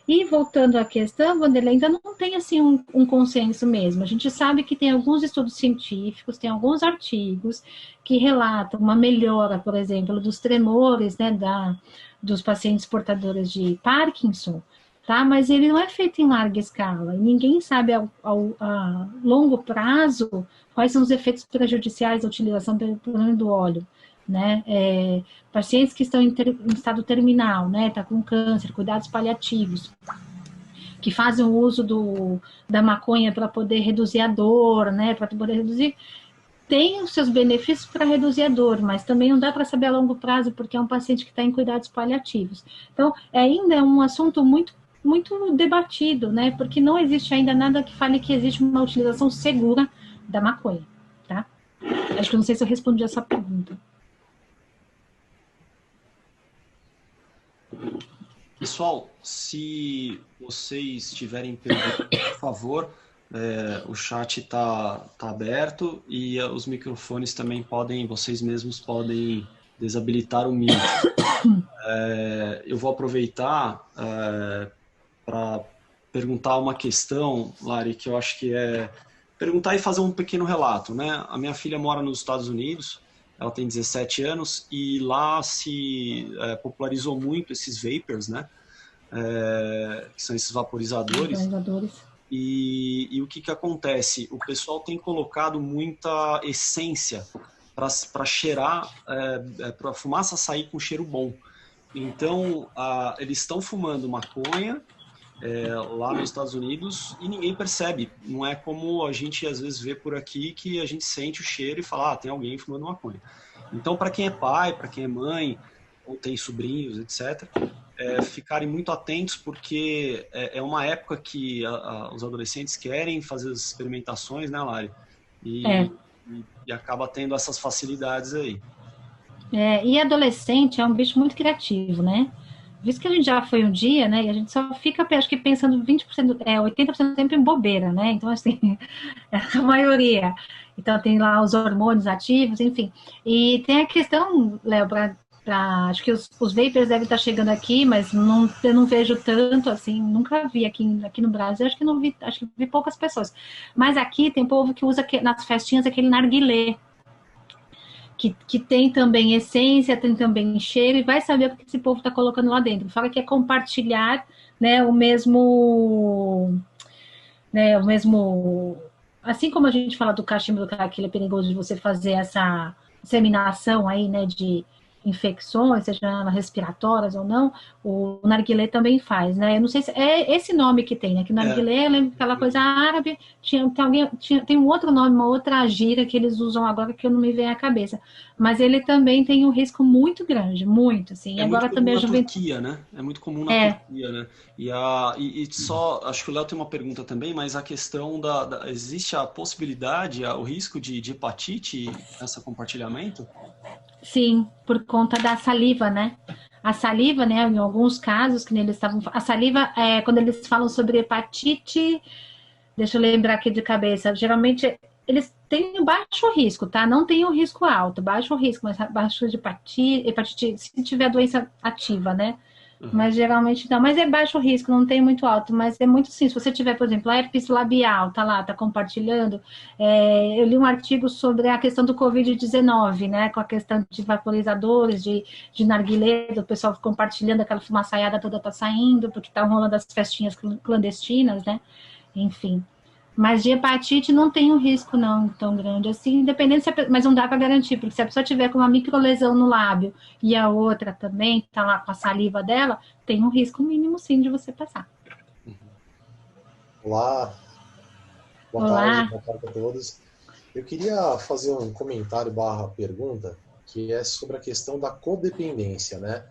S1: E voltando à questão, Wanderlei, ainda não tem assim um consenso mesmo. A gente sabe que tem alguns estudos científicos, tem alguns artigos que relatam uma melhora, por exemplo, dos tremores, né, dos pacientes portadores de Parkinson, tá? Mas ele não é feito em larga escala. E ninguém sabe a longo prazo quais são os efeitos prejudiciais da utilização do óleo, né? Pacientes que estão em estado terminal, né? Tá com câncer, cuidados paliativos, que fazem o uso da maconha para poder reduzir a dor, né? Para poder reduzir, tem os seus benefícios para reduzir a dor, mas também não dá para saber a longo prazo, porque é um paciente que está em cuidados paliativos. Então, ainda é um assunto muito, muito debatido, né? Porque não existe ainda nada que fale que existe uma utilização segura da maconha, tá? Acho que não sei se eu respondi essa pergunta.
S2: Pessoal, se vocês tiverem perguntas, por favor, o chat está aberto e os microfones também vocês mesmos podem desabilitar o mute. Eu vou aproveitar para perguntar uma questão, Lari, que eu acho que perguntar e fazer um pequeno relato, né? A minha filha mora nos Estados Unidos, ela tem 17 anos e lá se popularizou muito esses vapers, né? Que são esses vaporizadores. E o que acontece? O pessoal tem colocado muita essência para cheirar, para a fumaça sair com cheiro bom. Então, eles estão fumando maconha lá nos Estados Unidos e ninguém percebe. Não é como a gente às vezes vê por aqui, que a gente sente o cheiro e fala, tem alguém fumando maconha. Então, para quem é pai, para quem é mãe, ou tem sobrinhos, etc., ficarem muito atentos, porque é uma época que os adolescentes querem fazer as experimentações, né, Lari? E acaba tendo essas facilidades aí.
S1: E adolescente é um bicho muito criativo, né? Visto que a gente já foi um dia, né? E a gente só fica, acho que pensando 20%, 80% do tempo em bobeira, né? Então, assim, é a maioria. Então, tem lá os hormônios ativos, enfim. E tem a questão, Léo, acho que os vapers devem estar chegando aqui, mas eu não vejo tanto, assim, nunca vi aqui no Brasil, acho que vi poucas pessoas. Mas aqui tem povo que usa nas festinhas aquele narguilé, que tem também essência, tem também cheiro, e vai saber o que esse povo está colocando lá dentro. Fala que é compartilhar, né, o mesmo, assim como a gente fala do cachimbo do cara, que ele é perigoso de você fazer essa disseminação aí, né, de infecções, seja elas respiratórias ou não, o narguilé também faz, né? Eu não sei se é esse nome que tem, né? Que narguilé, eu lembro aquela coisa árabe, tem um outro nome, uma outra gíria que eles usam agora que eu não me vem à cabeça. Mas ele também tem um risco muito grande, muito, assim. E
S2: É muito
S1: agora
S2: comum
S1: também a
S2: na
S1: juventude...
S2: Turquia, né? É muito comum na
S1: É,
S2: Turquia, né? E só, acho que o Léo tem uma pergunta também, mas a questão existe a possibilidade, o risco de hepatite nesse compartilhamento?
S1: sim, por conta da saliva, né? A saliva, né, em alguns casos, que nem eles estavam... A saliva, quando eles falam sobre hepatite, deixa eu lembrar aqui de cabeça, geralmente eles têm baixo risco, tá? Não tem um risco alto, baixo risco, mas baixo de hepatite, se tiver doença ativa, né?
S2: Uhum.
S1: Mas geralmente não. Mas é baixo risco, não tem muito alto. Mas é muito sim. Se você tiver, por exemplo, a herpes labial, tá lá, tá compartilhando. Eu li um artigo sobre a questão do Covid-19, né? Com a questão de vaporizadores, de narguilé, do pessoal compartilhando, aquela fumaçaiada toda tá saindo, porque tá rolando as festinhas clandestinas, né? Enfim. Mas de hepatite não tem um risco não tão grande assim, independente mas não dá para garantir, porque se a pessoa tiver com uma microlesão no lábio e a outra também está lá com a saliva dela, tem um risco mínimo sim de você passar.
S4: Olá,
S1: Olá.
S4: boa tarde a todos. Eu queria fazer um comentário barra pergunta, que é sobre a questão da codependência, né?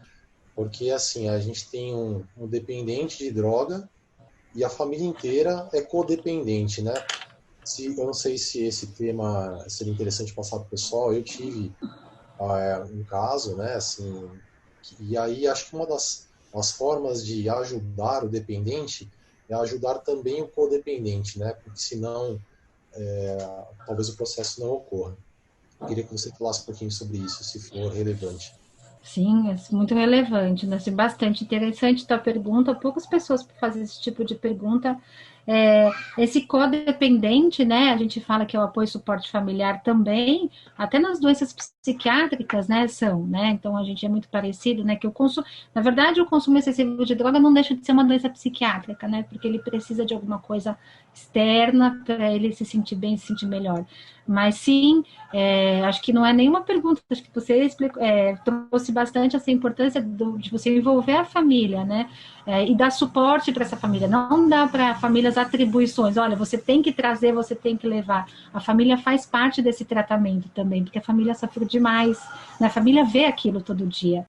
S4: Porque, assim, a gente tem um dependente de droga e a família inteira é codependente, né? Eu não sei se esse tema seria interessante passar para o pessoal. Eu tive um caso, né? Assim, e aí acho que uma das formas de ajudar o dependente é ajudar também o codependente, né? Porque senão talvez o processo não ocorra. Eu queria que você falasse um pouquinho sobre isso, se for relevante.
S1: Sim, é muito relevante, né? Assim, bastante interessante tua pergunta. Poucas pessoas fazem esse tipo de pergunta. Esse codependente, né? A gente fala que é o apoio e suporte familiar também, até nas doenças psiquiátricas, né? São, né? Então a gente é muito parecido, né? Que o consumo, na verdade, o consumo excessivo de droga não deixa de ser uma doença psiquiátrica, né? Porque ele precisa de alguma coisa externa para ele se sentir bem, se sentir melhor. Mas sim, acho que não é nenhuma pergunta, acho que você trouxe bastante essa importância de você envolver a família, né? E dar suporte para essa família. Não dá para famílias atribuições, olha, você tem que trazer, você tem que levar. A família faz parte desse tratamento também, porque a família sofre demais, né? A família vê aquilo todo dia.